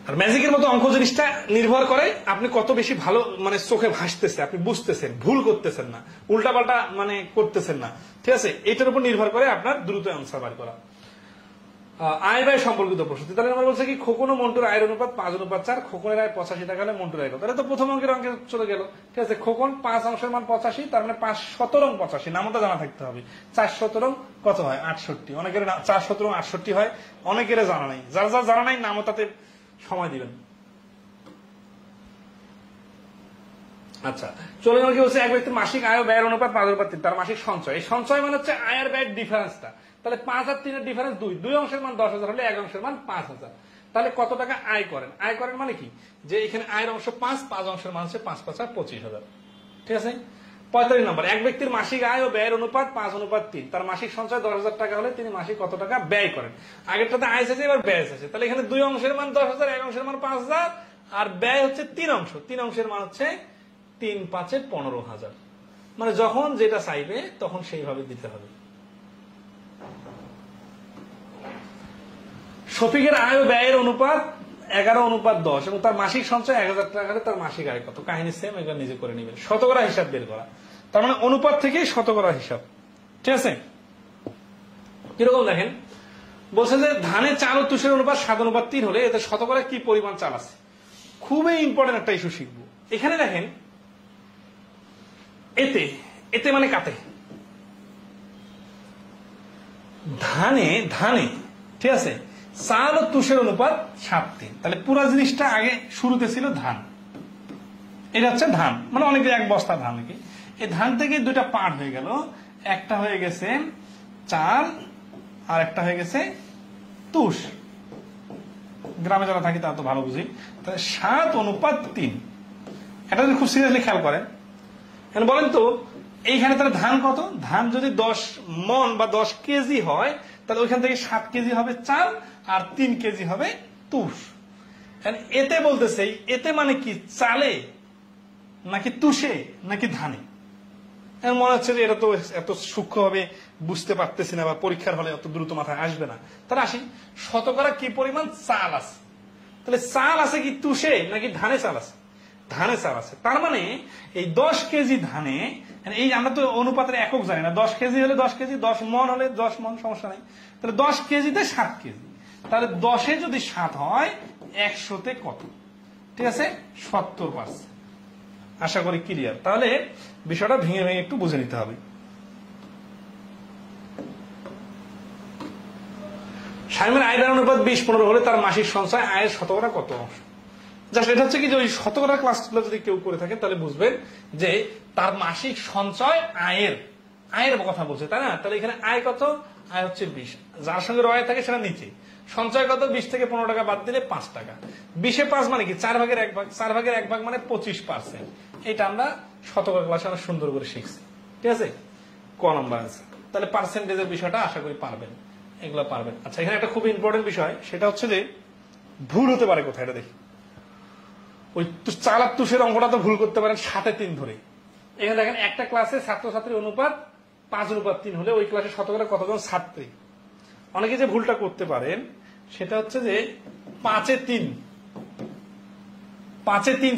আর ম্যাজিকের মতো অঙ্ক জিনিসটা নির্ভর করে আপনি কত বেশি ভালো মানে চোখে ভাসতেছে, আপনি বুঝতেছেন, ভুল করতেছেন না, উল্টাপাল্টা মানে করতেছেন না। ঠিক আছে, এটার উপর নির্ভর করে আপনার দ্রুত আনসার বার করা। আয় ব্যয় সম্পর্কিত প্রশ্ন। তাহলে আমরা বলছি কি খোকন ও মন্টুর আয়ের অনুপাত 5:4, খোকনের আয় 85 টাকা হলে মন্টুর আয় কত? তাহলে তো প্রথম অঙ্কের অঙ্কে চলে গেল। ঠিক আছে, খোকন 5 অংশের মান 85, তার মানে 5 17 85, নামটা জানা থাকতে হবে। 4 17 কত হয়? 68। অনেকের 4 17 68 হয়, অনেকের জানা নাই। যার যার জানা নাই নামতাতে সময় দিবেন। আচ্ছা, চলে গেল কি বলছে, এক ব্যক্তির মাসিক আয় ও ব্যয়ের অনুপাত 5:3, তার মাসিক সঞ্চয়। এই সঞ্চয় মানে হচ্ছে আয়ের ব্যয়ের ডিফারেন্সটা। তাহলে 5 আর 3 এর ডিফারেন্স 2, 2 অংশের মান 10,000 হলে 1 অংশের মান 5,000। তাহলে কত টাকা আয় করেন? আয় করেন মানে কি, যে এখানে আয়ের অংশ 5 অংশের মান হচ্ছে 5 5 25,000। ঠিক আছে। 45 নম্বর, এক ব্যক্তির মাসিক আয় ও ব্যয়ের অনুপাত 5:3, তার মাসিক সঞ্চয় 10,000 টাকা হলে তিনি মাসিক কত টাকা ব্যয় করেন? আগেরটাতে আয় এসেছে, এবার ব্যয় এসেছে। তাহলে এখানে 2 অংশের মান 10,000, 1 অংশের মান 5,000, আর ব্যয় হচ্ছে 3 অংশ। 3 অংশের মান হচ্ছে 3 5 15,000। মানে যখন যেটা চাইবে তখন সেইভাবে দিতে হবে। শফিকের আয় ও ব্যয়ের অনুপাত 11:10 এবং তার মাসিক সঞ্চয় 1,000 টাকা হলে তার মাসিক আয় কত? কাহিনী সেম, এগুলো নিজে করে নেবেন। শতকরা হিসাব বের করা, তার মানে অনুপাত থেকে শতকরা হিসাব। ঠিক আছে, কিরকম দেখেন, বলছে যে ধানে চাল ও তুষের অনুপাত 7:3 হলে এতে শতকরা কি পরিমাণ চাল আছে? খুবই ইম্পর্টেন্ট একটা ইস্যু শিখবো। এখানে দেখেন, এতে এতে মানে কাতে, ধানে ধানে, ঠিক আছে, চাল ও তুষের অনুপাত 7:3। তাহলে পুরো জিনিসটা আগে শুরুতে ছিল ধান, এটা হচ্ছে ধান, মানে অনেকে 1 বস্তা ধান নাকি। এই ধান থেকে 2টা পার্ট হয়ে গেল, একটা হয়ে গেছে চাল আর একটা হয়ে গেছে তুষ। গ্রামে যারা থাকি তারা তো ভালো বুঝি। তাহলে 7:3, এটা যদি খুব সিরিয়াসলি খেয়াল করেন, বলেন তো এইখানে তাহলে ধান কত? ধান যদি 10 মন বা 10 কেজি হয়, তাহলে ওইখান থেকে 7 কেজি হবে চাল আর 3 কেজি হবে তুষ। এতে বলতেছে, এতে মানে কি, চালে নাকি তুষে নাকি ধানে? মনে হচ্ছে যে এটা তো এত সূক্ষ্মভাবে বুঝতে পারতেছি না, বা পরীক্ষার হলে অত দ্রুত মাথায় আসবে না। তাহলে আসি, শতকরা কি পরিমাণ চাল আছে? তাহলে চাল আছে কি তুষে নাকি ধানে চাল আছে? ধানে চাল আছে। তার মানে এই 10 কেজি ধানে, এই আমরা তো অনুপাতের একক জানি না, 10 কেজি হলে 10 কেজি, 10 মন হলে 10 মন, সমস্যা নাই। তাহলে 10 কেজিতে 7 কেজি, তাহলে 10-এ যদি 7 হয় 100-তে কত? ঠিক আছে, 70%। আশা করি ক্লিয়ার। তাহলে বিষয়টা ভেঙে ভেঙে একটু বুঝে নিতে হবে। শামীমের আয় ব্যয়ের অনুপাত 20:15 হলে তার মাসিক সঞ্চয় আয়ের শতকরা কত অংশ? জাস্ট এটা হচ্ছে কি, যে ওই শতকরা ক্লাসগুলো যদি কেউ করে থাকে তাহলে বুঝবেন যে তার মাসিক সঞ্চয় আয়ের কথা বলছে, তাই না? তাহলে এখানে আয় কত? আয় হচ্ছে 20, যার সঙ্গে রয় থাকে সেটা নিচে। সঞ্চয় কত? 20 থেকে 15 টাকা বাদ দিলে 5 টাকা। 20-এ 5 মানে কি? 4/1 4/1 ভাগ মানে 25%। এটা আমরা শতকরা ক্লাসে অনেক সুন্দর করে শিখছি। ঠিক আছে, ক নম্বর আনসার। তাহলে পার্সেন্টেজের বিষয়টা আশা করি পারবেন, এগুলো পারবেন। আচ্ছা, এখানে একটা খুব ইম্পর্টেন্ট বিষয়, সেটা হচ্ছে যে ভুল হতে পারে কোথায়, এটা দেখি। ওই চাল আর তুষের অঙ্কটা তো ভুল করতে পারেন 7-3 ধরে। এখানে দেখেন, একটা ক্লাসে ছাত্রছাত্রী অনুপাত 5:3 হলে ওই ক্লাসে শতকরা কতজন ছাত্রী? অনেকে যে ভুলটা করতে পারেন সেটা হচ্ছে যে 5-3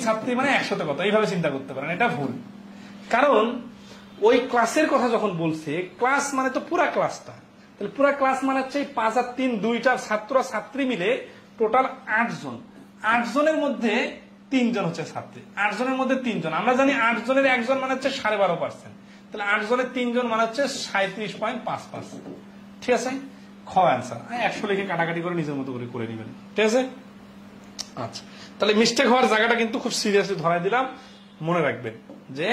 ছাত্রী মানে 100-তে কত, এইভাবে চিন্তা করতে পারেন। এটা ভুল, কারণ ওই ক্লাসের কথা যখন বলছে, ক্লাস মানে তো পুরা ক্লাসটা। তাহলে পুরা ক্লাস মানে হচ্ছে 5 আর 3 2টা ছাত্র ছাত্রী মিলে টোটাল 8 জন। 8 জনের মধ্যে 3 জন হচ্ছে ছাত্রী। 8 জনের মধ্যে 3 জন, আমরা জানি 8 জনের 1 জন মানে হচ্ছে 12.5%। তাহলে 8 জনের 3 জন মানে হচ্ছে 37.5%। ঠিক আছে, খ অ্যান্সার। 100 লিখে কাটাকাটি করে নিজের মতো করে নেবেন। ঠিক আছে, আচ্ছা। তাহলে মিস্টেক হওয়ার জায়গাটা কিন্তু খুব সিরিয়াসলি ধরাই দিলাম, মনে রাখবেন যে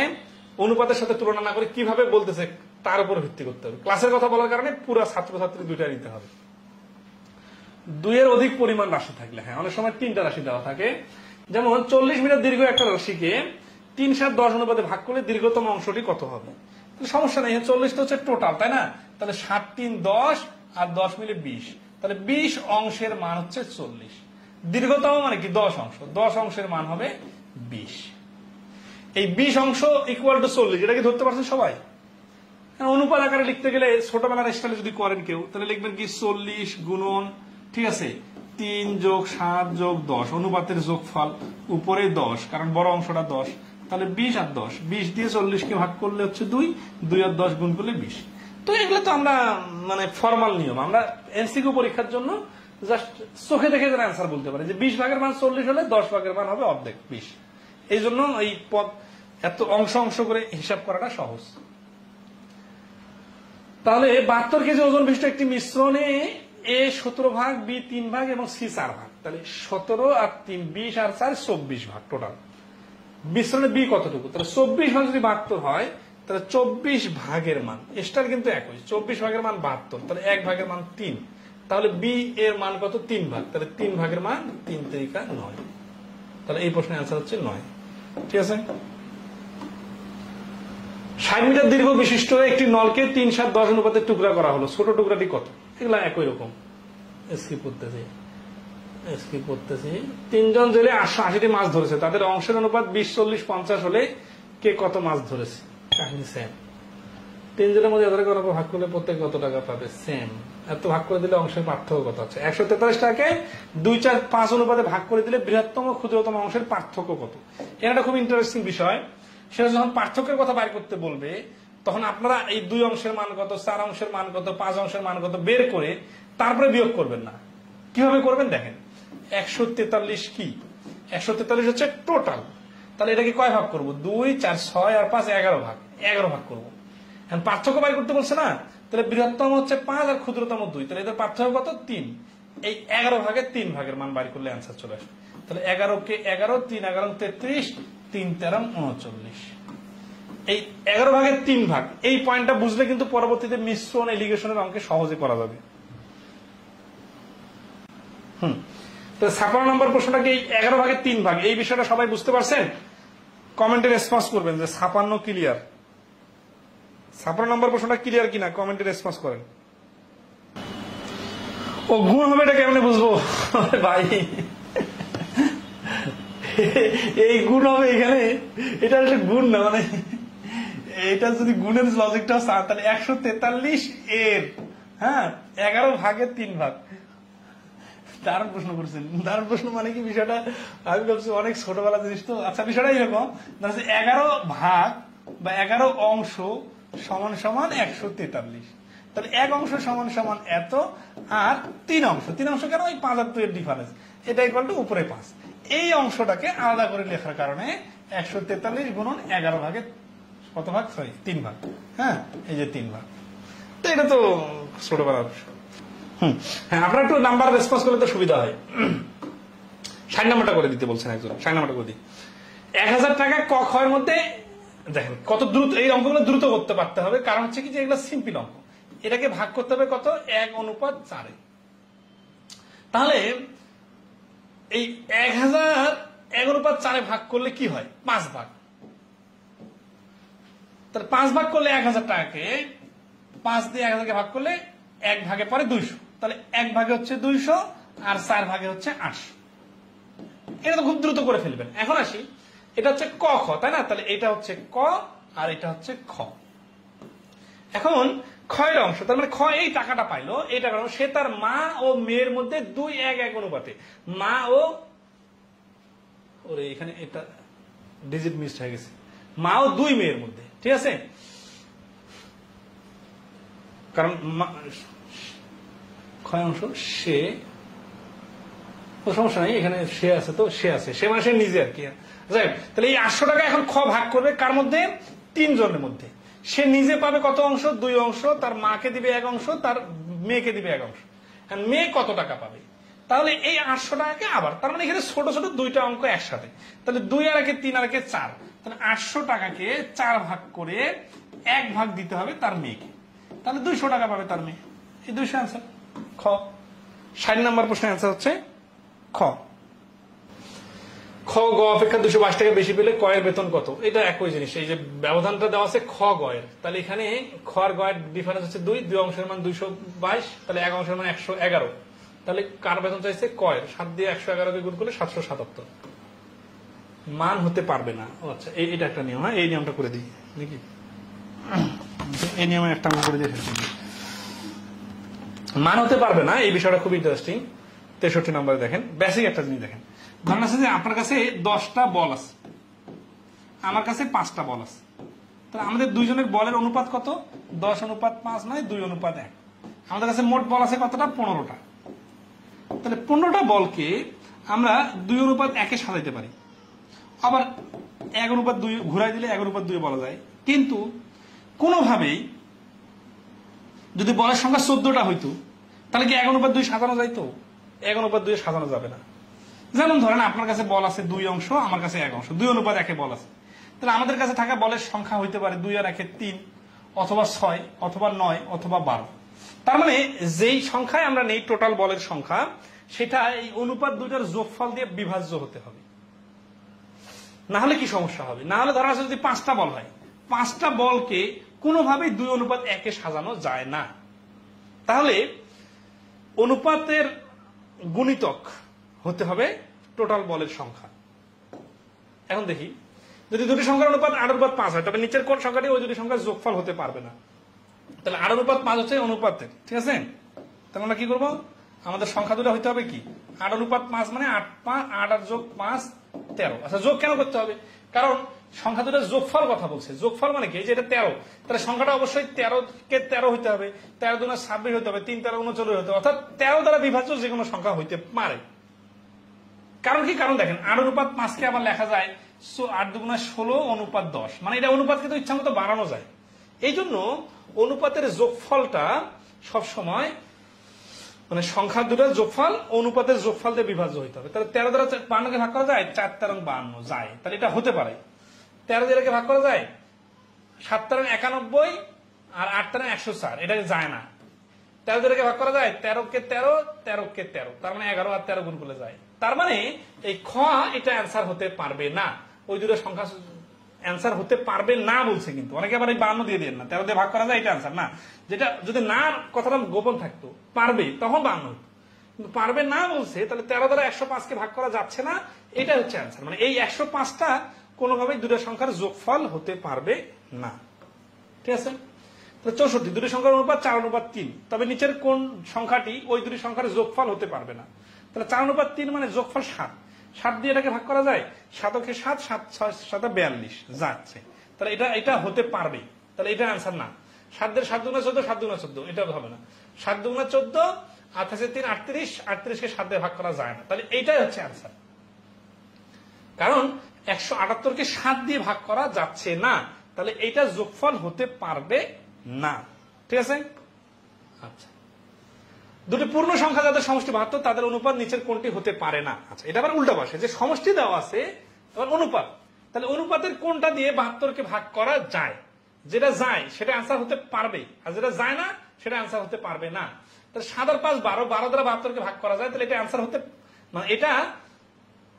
অনুপাতের সাথে তুলনা না করে কিভাবে বলতেছে তার উপর ভিত্তি করতে হবে। ক্লাসের কথা বলার কারণে পুরো ছাত্রছাত্রী 2টা নিতে হবে। 2 এর অধিক পরিমাণ রাশি থাকলে, হ্যাঁ, অনেক সময় 3টা রাশি দেওয়া থাকে, যেমন 40 মিটার দীর্ঘ একটা রশ্মিকে 3/7 অনুপাতে ভাগ করলে দীর্ঘতম অংশটি কত হবে? সমস্যা নেই, 40 তো হচ্ছে টোটাল, তাই না? তাহলে 7 3 10 আর 10 মিলে 20, তাহলে 20 অংশের মান হচ্ছে 40। দীর্ঘতম মানে কি 10 অংশ, 10 অংশের মান হবে 20। এই 20 অংশ ইকুয়াল টু 40, এটা কি ধরতে পারছেন সবাই? অনুপাত আকারে লিখতে গেলে ছোটবেলার স্টাইলে যদি করেন কেউ, তাহলে লিখবেন কি 40 গুণন, ঠিক আছে, 3 যোগ 7 যোগ 10, অনুপাতের যোগফল উপরে 10, কারণ বড় অংশটা 10, তাহলে 20 আর 10, 20 দিয়ে 40 কে ভাগ করলে হচ্ছে 2, 2 আর 10 গুণ করলে 20। তো এগুলো তো আমরা মানে ফর্মাল নিয়ম, আমরা এমসিকিউ পরীক্ষার জন্য জাস্ট চোখে দেখে যেন অ্যান্সার বলতে পারি যে 20 ভাগের মান 40 হলে 10 ভাগের মান হবে অর্ধেক 20। এই জন্য এই পদ এত অংশ অংশ করে হিসাব করাটা সহজ। তাহলে 72 কেজি ওজন বিশিষ্ট একটি মিশ্রণে এ 17 ভাগ, বি 3 ভাগ এবং সি 4 ভাগ, তাহলে 17 আর 3 20 আর 4 24 ভাগ টোটাল। মিশ্রণে বি কতটুকু? তাহলে 24 ভাগ যদি 72 হয়, তাহলে 24 ভাগের মান এস্টার কিন্তু একই, 24 ভাগের মান 72, তাহলে 1 ভাগের মান 3, তাহলে বি এর মান কত? 3 ভাগ, তাহলে 3 ভাগের মান 3 3 9। তাহলে এই প্রশ্নের অ্যান্সার হচ্ছে 9। ঠিক আছে। 60 মিটার দীর্ঘ বিশিষ্ট একটি নলকে 3/7 অনুপাতে টুকরা করা হলো, ছোট টুকরাটি কত? এগুলা একই রকম। স্কিপ করতেছি। 3 জন জেলে 880টি মাছ ধরেছে, তাদের অংশের অনুপাত 20 40 50 হলে কে কত মাছ ধরেছে? কাহিনী সেম। 3 জনের মধ্যে এত টাকা ভাগ করলে প্রত্যেক কত টাকা পাবে? সেম। এত ভাগ করে দিলে অংশের পার্থক্য কত আছে? 143 টাকাকে 2 4 5 অনুপাতে ভাগ করে দিলে বৃহত্তম ক্ষুদ্রতম অংশের পার্থক্য কত? এটা খুব ইন্টারেস্টিং বিষয়। সেটা যখন পার্থক্যের কথা বাইর করতে বলবে, তখন আপনারা এই 2 অংশের মান কত, 4 অংশের মান কত, 5 অংশের মান কত বের করে তারপরে বিয়োগ করবেন না। কিভাবে করবেন দেখেন। 143 কি? 143 হচ্ছে টোটাল, তাহলে এটাকে কয় ভাগ করবো? 2 4 6 আর 5 11 ভাগ, 11 ভাগ করবো। এখন পার্থক্য বাইর করতে বলছে না, তাহলে বৃহত্তম হচ্ছে 5 আর ক্ষুদ্রতম 2, তাহলে এদের পার্থক্য কত? 3। এই 11 ভাগের 3 ভাগের মান বাইর করলে অ্যান্সার চলে আসবে। তাহলে 11 কে 11, 3 11 33, 3 13 39। এই 11 ভাগের 3 ভাগ, এই পয়েন্টটা বুঝলে কিন্তু পরবর্তীতে মিশ্রণ এলিগেশনের অঙ্কে সহজে করা যাবে। তো 56 নম্বর প্রশ্নটাকে 11 ভাগের 3 ভাগ, এই বিষয়টা সবাই বুঝতে পারছেন? কমেন্টে রেসপন্স করবেন যে 56 ক্লিয়ার। 56 নম্বর প্রশ্নটা ক্লিয়ার কিনা কমেন্টে রেসপন্স করেন। ও গুণ হবে, এটা কেমনে বুঝবো ভাই? এই গুণ হবে এখানে, এটা একটা গুণ না, মানে এটা যদি গুণের লজিকটা তাহলে 143 এর 11 ভাগের 3 ভাগ। দারুণ প্রশ্ন করছেন। দারুণ প্রশ্ন মানে কি বিষয়টা আমি ভাবছি অনেক ছোটবেলা জিনিস তো। আচ্ছা, বিষয়টা এরকম, 11 ভাগ বা 11 অংশ সমান সমান 143, তাহলে 1 অংশ সমান সমান এত, আর 3 অংশ কেন? ওই 5 আর 2 এর ডিফারেন্স, এটা ইকুয়াল টু উপরে 5। এই অংশটাকে আলাদা করে লেখার কারণে 143 গুণন 11 ভাগে কত ভাগ? 3 ভাগ। এই যে 3 ভাগ। তো এটা তো ছোটবেলার। আপনার একটু নাম্বার রেসপন্স করলে তো সুবিধা হয়। 60 নাম্বারটা করে দিতে বলছেন একজন। 60 নাম্বারটা করে দিই। 1000 টাকা ক খ এর মধ্যে দেখেন কত দ্রুত এই অঙ্কগুলো দ্রুত করতে পারতে হবে, কারণ হচ্ছে কি যে এগুলো সিম্পল অঙ্ক। এটাকে ভাগ করতে হবে কত? 1/4। তাহলে এই 1000 1/4 ভাগ করলে কি হয়? 5 ভাগ। তাহলে 5 ভাগ করলে 1000 টাকাকে 5 দিয়ে 1000কে ভাগ করলে 1 ভাগে পরে 200, তাহলে 1 ভাগে হচ্ছে 200 আর 4 ভাগে হচ্ছে 800। এটা তো খুব দ্রুত করে ফেলবেন। এখন আসি, এটা হচ্ছে ক খ, তাই না? তাহলে এটা হচ্ছে ক আর এটা হচ্ছে খ। এখন ক্ষয়ের অংশ, তার মানে খ এই টাকাটা পাইলো, এই টাকাটা সে তার মা ও মেয়ের মধ্যে 2:1 অনুপাতে, মা ও ওরে এখানে এটা ডিজিট মিস হয়ে গেছে, মা ও 2 মেয়ের মধ্যে, ঠিক আছে? কারণ ক্ষয় অংশ সে, সমস্যা নাই, এখানে সে আছে, তো সে আছে, সে মানে সে নিজে আর কি। তাহলে এই 800 টাকা এখন খ ভাগ করবে কার মধ্যে? 3 জনের মধ্যে। সে নিজে পাবে কত অংশ? 2 অংশ, তার মাকে দিবে 1 অংশ, তার মেয়েকে দিবে 1 অংশ। মেয়ে কত টাকা পাবে? তাহলে এই 800 টাকাকে আবার, তার মানে এখানে ছোট ছোট 2টা অঙ্ক একসাথে, তাহলে 2 আর 1 3 আর 1 4, তাহলে 800 টাকাকে 4 ভাগ করে 1 ভাগ দিতে হবে তার মেয়েকে, তাহলে 200 টাকা পাবে তার মেয়ে। এই 200 অ্যান্সার খ। 60 নম্বর প্রশ্নের অ্যান্সার হচ্ছে খ। খ খ গ অপেক্ষা 222 টাকা বেশি পেলে ক এর বেতন কত, এটা একই জিনিস। এই যে ব্যবধানটা দেওয়া আছে খ গ এর, তাহলে এখানে খ আর গ এর ডিফারেন্স হচ্ছে 2 অংশের মান 222, তাহলে এক অংশের মান 111, তাহলে কার বেতন চাইছে ক এর, 7 দিয়ে 111 কে গুণ করলে 777 মান হতে পারবে না। আচ্ছা এটা একটা নিয়ম, হ্যাঁ এই নিয়মটা করে দিই নাকি, এই নিয়মে একটা অঙ্ক করে দিয়ে মান হতে পারবে না, এই বিষয়টা খুব ইন্টারেস্টিং। 63 নম্বরে দেখেন বেসিক একটা জিনিস দেখেন, ধরেন আছে যে আপনার কাছে 10টা বল আছে, আমার কাছে 5টা বল আছে, তাহলে আমাদের দুইজনের বলের অনুপাত কত, 10:5 নয় 2:1। আমাদের কাছে মোট বল আছে কতটা, 15টা। তাহলে 15টা বলকে আমরা 2:1 সাজাইতে পারি, আবার 1:2 ঘুরাই দিলে 1:2 বলা যায়। কিন্তু কোনোভাবেই যদি বলের সংখ্যা 14টা হইতো তাহলে কি 1:2 সাজানো যাইতো, 1:2 সাজানো যাবে না। যেমন ধরেন আপনার কাছে বল আছে 2 অংশ, আমার কাছে 1 অংশ, 2:1 বল আছে, তাহলে আমাদের কাছে থাকা বলের সংখ্যা হইতে পারে 2 আর 1 3, অথবা 6, অথবা 9, অথবা 12। তার মানে যেই সংখ্যায় আমরা নেই টোটাল বলের সংখ্যা, সেটা এই অনুপাত দুইটার যোগফল দিয়ে বিভাজ্য হতে হবে, না হলে কি সমস্যা হবে। না হলে ধরা আছে যদি 5টা বল হয়, 5টা বলকে কোনোভাবেই 2:1 সাজানো যায় না। তাহলে অনুপাতের গুণিতক হতে হবে টোটাল বলের সংখ্যা। এখন দেখি যদি দুটি সংখ্যার অনুপাত 8:5 হয়, তবে নিচের কোন সংখ্যাটি ওই দুটি সংখ্যার যোগফল হতে পারবে না। তাহলে 8:5 হচ্ছে অনুপাতের, ঠিক আছে। তাহলে আমরা কি করবো, আমাদের সংখ্যা দুটো হইতে হবে কি 8:5 মানে 8 আর যোগ 5 13। আচ্ছা যোগ কেন করতে হবে, কারণ সংখ্যা দুটোর যোগফল কথা বলছে। যোগফল মানে কি, যে এটা 13, তাহলে সংখ্যাটা অবশ্যই 13 কে 13 হইতে হবে, 13 দুগুণে 26 হইতে হবে, 3 13 39 হইতে হবে, অর্থাৎ 13 দ্বারা বিভাজ্য যে কোনো সংখ্যা হইতে পারে। কারণ কি, কারণ দেখেন 8:5 কে আবার লেখা যায় 8 দুগুণে 16:10, মানে এটা অনুপাতকে তো ইচ্ছা মতো বাড়ানো যায়। এই জন্য অনুপাতের যোগফলটা সবসময় মানে সংখ্যা দুটার যোগফল অনুপাতের যোগফল দিয়ে বিভাজ্য হইতে হবে। তাহলে 13 দ্বারা 52 কে ভাগ করা যায়, 4 13 52 যায়, তাহলে এটা হতে পারে। 13 দিয়ে ভাগ করা যায়, 7 13 91 আর 8 13 104, এটা যায় না। 13 দিয়ে ভাগ করা যায়, 13 কে 13 13 কে 13, তার মানে 11 আর 13 গুণ করলে যায়। তার মানে এই খ এটা অ্যান্সার হতে পারবে না, ওই দুটো সংখ্যা অ্যান্সার হতে পারবে না বলছে। কিন্তু অনেকে আবার এই 52 দিয়ে দেন না, 13 দিয়ে ভাগ করা যায়, এটা অ্যান্সার না। যেটা যদি না কথাটা গোপন থাকতো, পারবে তখন 52, কিন্তু পারবে না বলছে, তাহলে 13 দ্বারা 105 কে ভাগ করা যাচ্ছে না, এটা হচ্ছে অ্যান্সার। মানে এই 105টা কোনোভাবেই দুটো সংখ্যার যোগফল হতে পারবে না, ঠিক আছে। তাহলে 64 দুটি সংখ্যার অনুপাত 4:3, তবে নিচের কোন সংখ্যাটি ওই দুটি সংখ্যার যোগফল হতে পারবে না। তাহলে 4:3 মানে যোগফল 7, 7 দিয়ে এটাকে ভাগ করা যায়, 7 কে 7, 7 6 7 42 যাচ্ছে, তাহলে এটা হতে পারবে, তাহলে এটা অ্যান্সার না। 7 দিয়ে 7 দুগুণে 14, 7 দুগুণে 14, এটা হবে না। 7 দুগুণে 14, 28 3 38, 38 কে 7 দিয়ে ভাগ করা যায় না, তাহলে এইটাই হচ্ছে অ্যান্সার। কারণ 178 কে 7 দিয়ে ভাগ করা যাচ্ছে না, তাহলে এইটা যোগফল হতে পারবে না, ঠিক আছে। আচ্ছা, দুটি পূর্ণ সংখ্যা যাদের সমষ্টি 72 তাদের অনুপাত নিচের কোনটি হতে পারে না। আচ্ছা, এটা আবার উল্টা পাশে, যে সমষ্টি দেওয়া আছে আবার অনুপাত, তাহলে অনুপাতের কোনটা দিয়ে 72 কে ভাগ করা যায়, যেটা যায় সেটা অ্যান্সার হতে পারবে, আর যেটা যায় না সেটা অ্যান্সার হতে পারবে না। তাহলে 7 আর 5 12, 12 দ্বারা 72 কে ভাগ করা যায়, তাহলে এটা অ্যান্সার হতে মানে এটা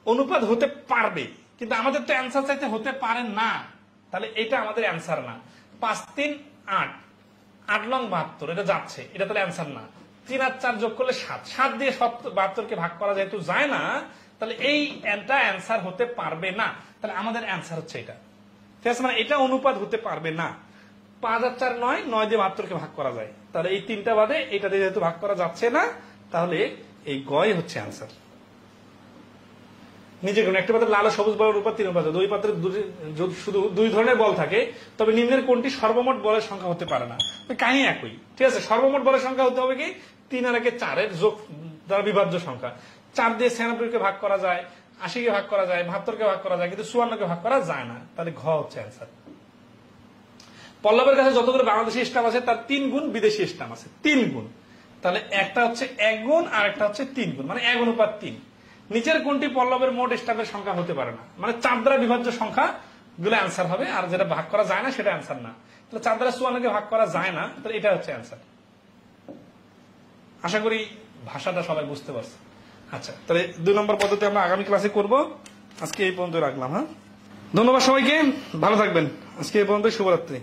অনুপাত হতে পারবে, কিন্তু আমাদের তো অ্যান্সার চাইতে হতে পারে না, তাহলে এটা আমাদের অ্যান্সার না। 5 3 8, 8 লং 72, এটা যাচ্ছে, এটা তাহলে অ্যান্সার না। 3 আর 4 যোগ করলে 7, 7 দিয়ে 72 কে ভাগ করা যেহেতু যায় না, তাহলে এই অ্যান্সার হতে পারবে না, তাহলে আমাদের অ্যান্সার হচ্ছে এটা, ঠিক আছে। মানে এটা অনুপাত হতে পারবে না। 5 আর 4 9, 9 দিয়ে 72 কে ভাগ করা যায়, তাহলে এই তিনটা বাদে এটা দিয়ে যেহেতু ভাগ করা যাচ্ছে না, তাহলে এই গয় হচ্ছে অ্যান্সার। নিজে কোন একটা পাত্রে লাল ও সবুজ বলের অনুপাত 3 অনুপাত, দুই পাত্রে শুধু 2 ধরনের বল থাকে, তবে নিম্নের কোনটি সর্বমোট বলের সংখ্যা হতে পারে না। কাহিনী একই, ঠিক আছে। সর্বমোট বলের সংখ্যা হতে হবে কি 3 আর 1 4 এর যোগ দ্বারা বিভাজ্য সংখ্যা। 4 দিয়ে 96 কে ভাগ করা যায়, 80 কে ভাগ করা যায়, 72 কে ভাগ করা যায়, কিন্তু 54 কে ভাগ করা যায় না, তাহলে ঘ হচ্ছে অ্যান্সার। পল্লবের কাছে যতগুলো বাংলাদেশি স্টাম্প আছে তার 3 গুণ বিদেশি স্টাম্প আছে, 3 গুণ, তাহলে একটা হচ্ছে 1 গুণ আর একটা হচ্ছে 3 গুণ, মানে 1 অনুপাত 3। নিচের কোনটি পল্লবের মোট স্টাফের সংখ্যা হতে পারে না, মানে 4 দ্বারা বিভাজ্য সংখ্যা গুলো অ্যান্সার হবে, আর যেটা ভাগ করা যায় না সেটা অ্যান্সার না। তাহলে 4 দ্বারা 54 কে ভাগ করা যায় না, তাহলে এটা হচ্ছে অ্যান্সার। আশা করি ভাষাটা সবাই বুঝতে পারছে। আচ্ছা, তাহলে 2 নম্বর পদ্ধতি আমরা আগামী ক্লাসে করব। আজকে এই পর্যন্ত রাখলাম। হ্যাঁ, ধন্যবাদ সবাইকে, ভালো থাকবেন। আজকে এই পর্যন্ত, শুভরাত্রি।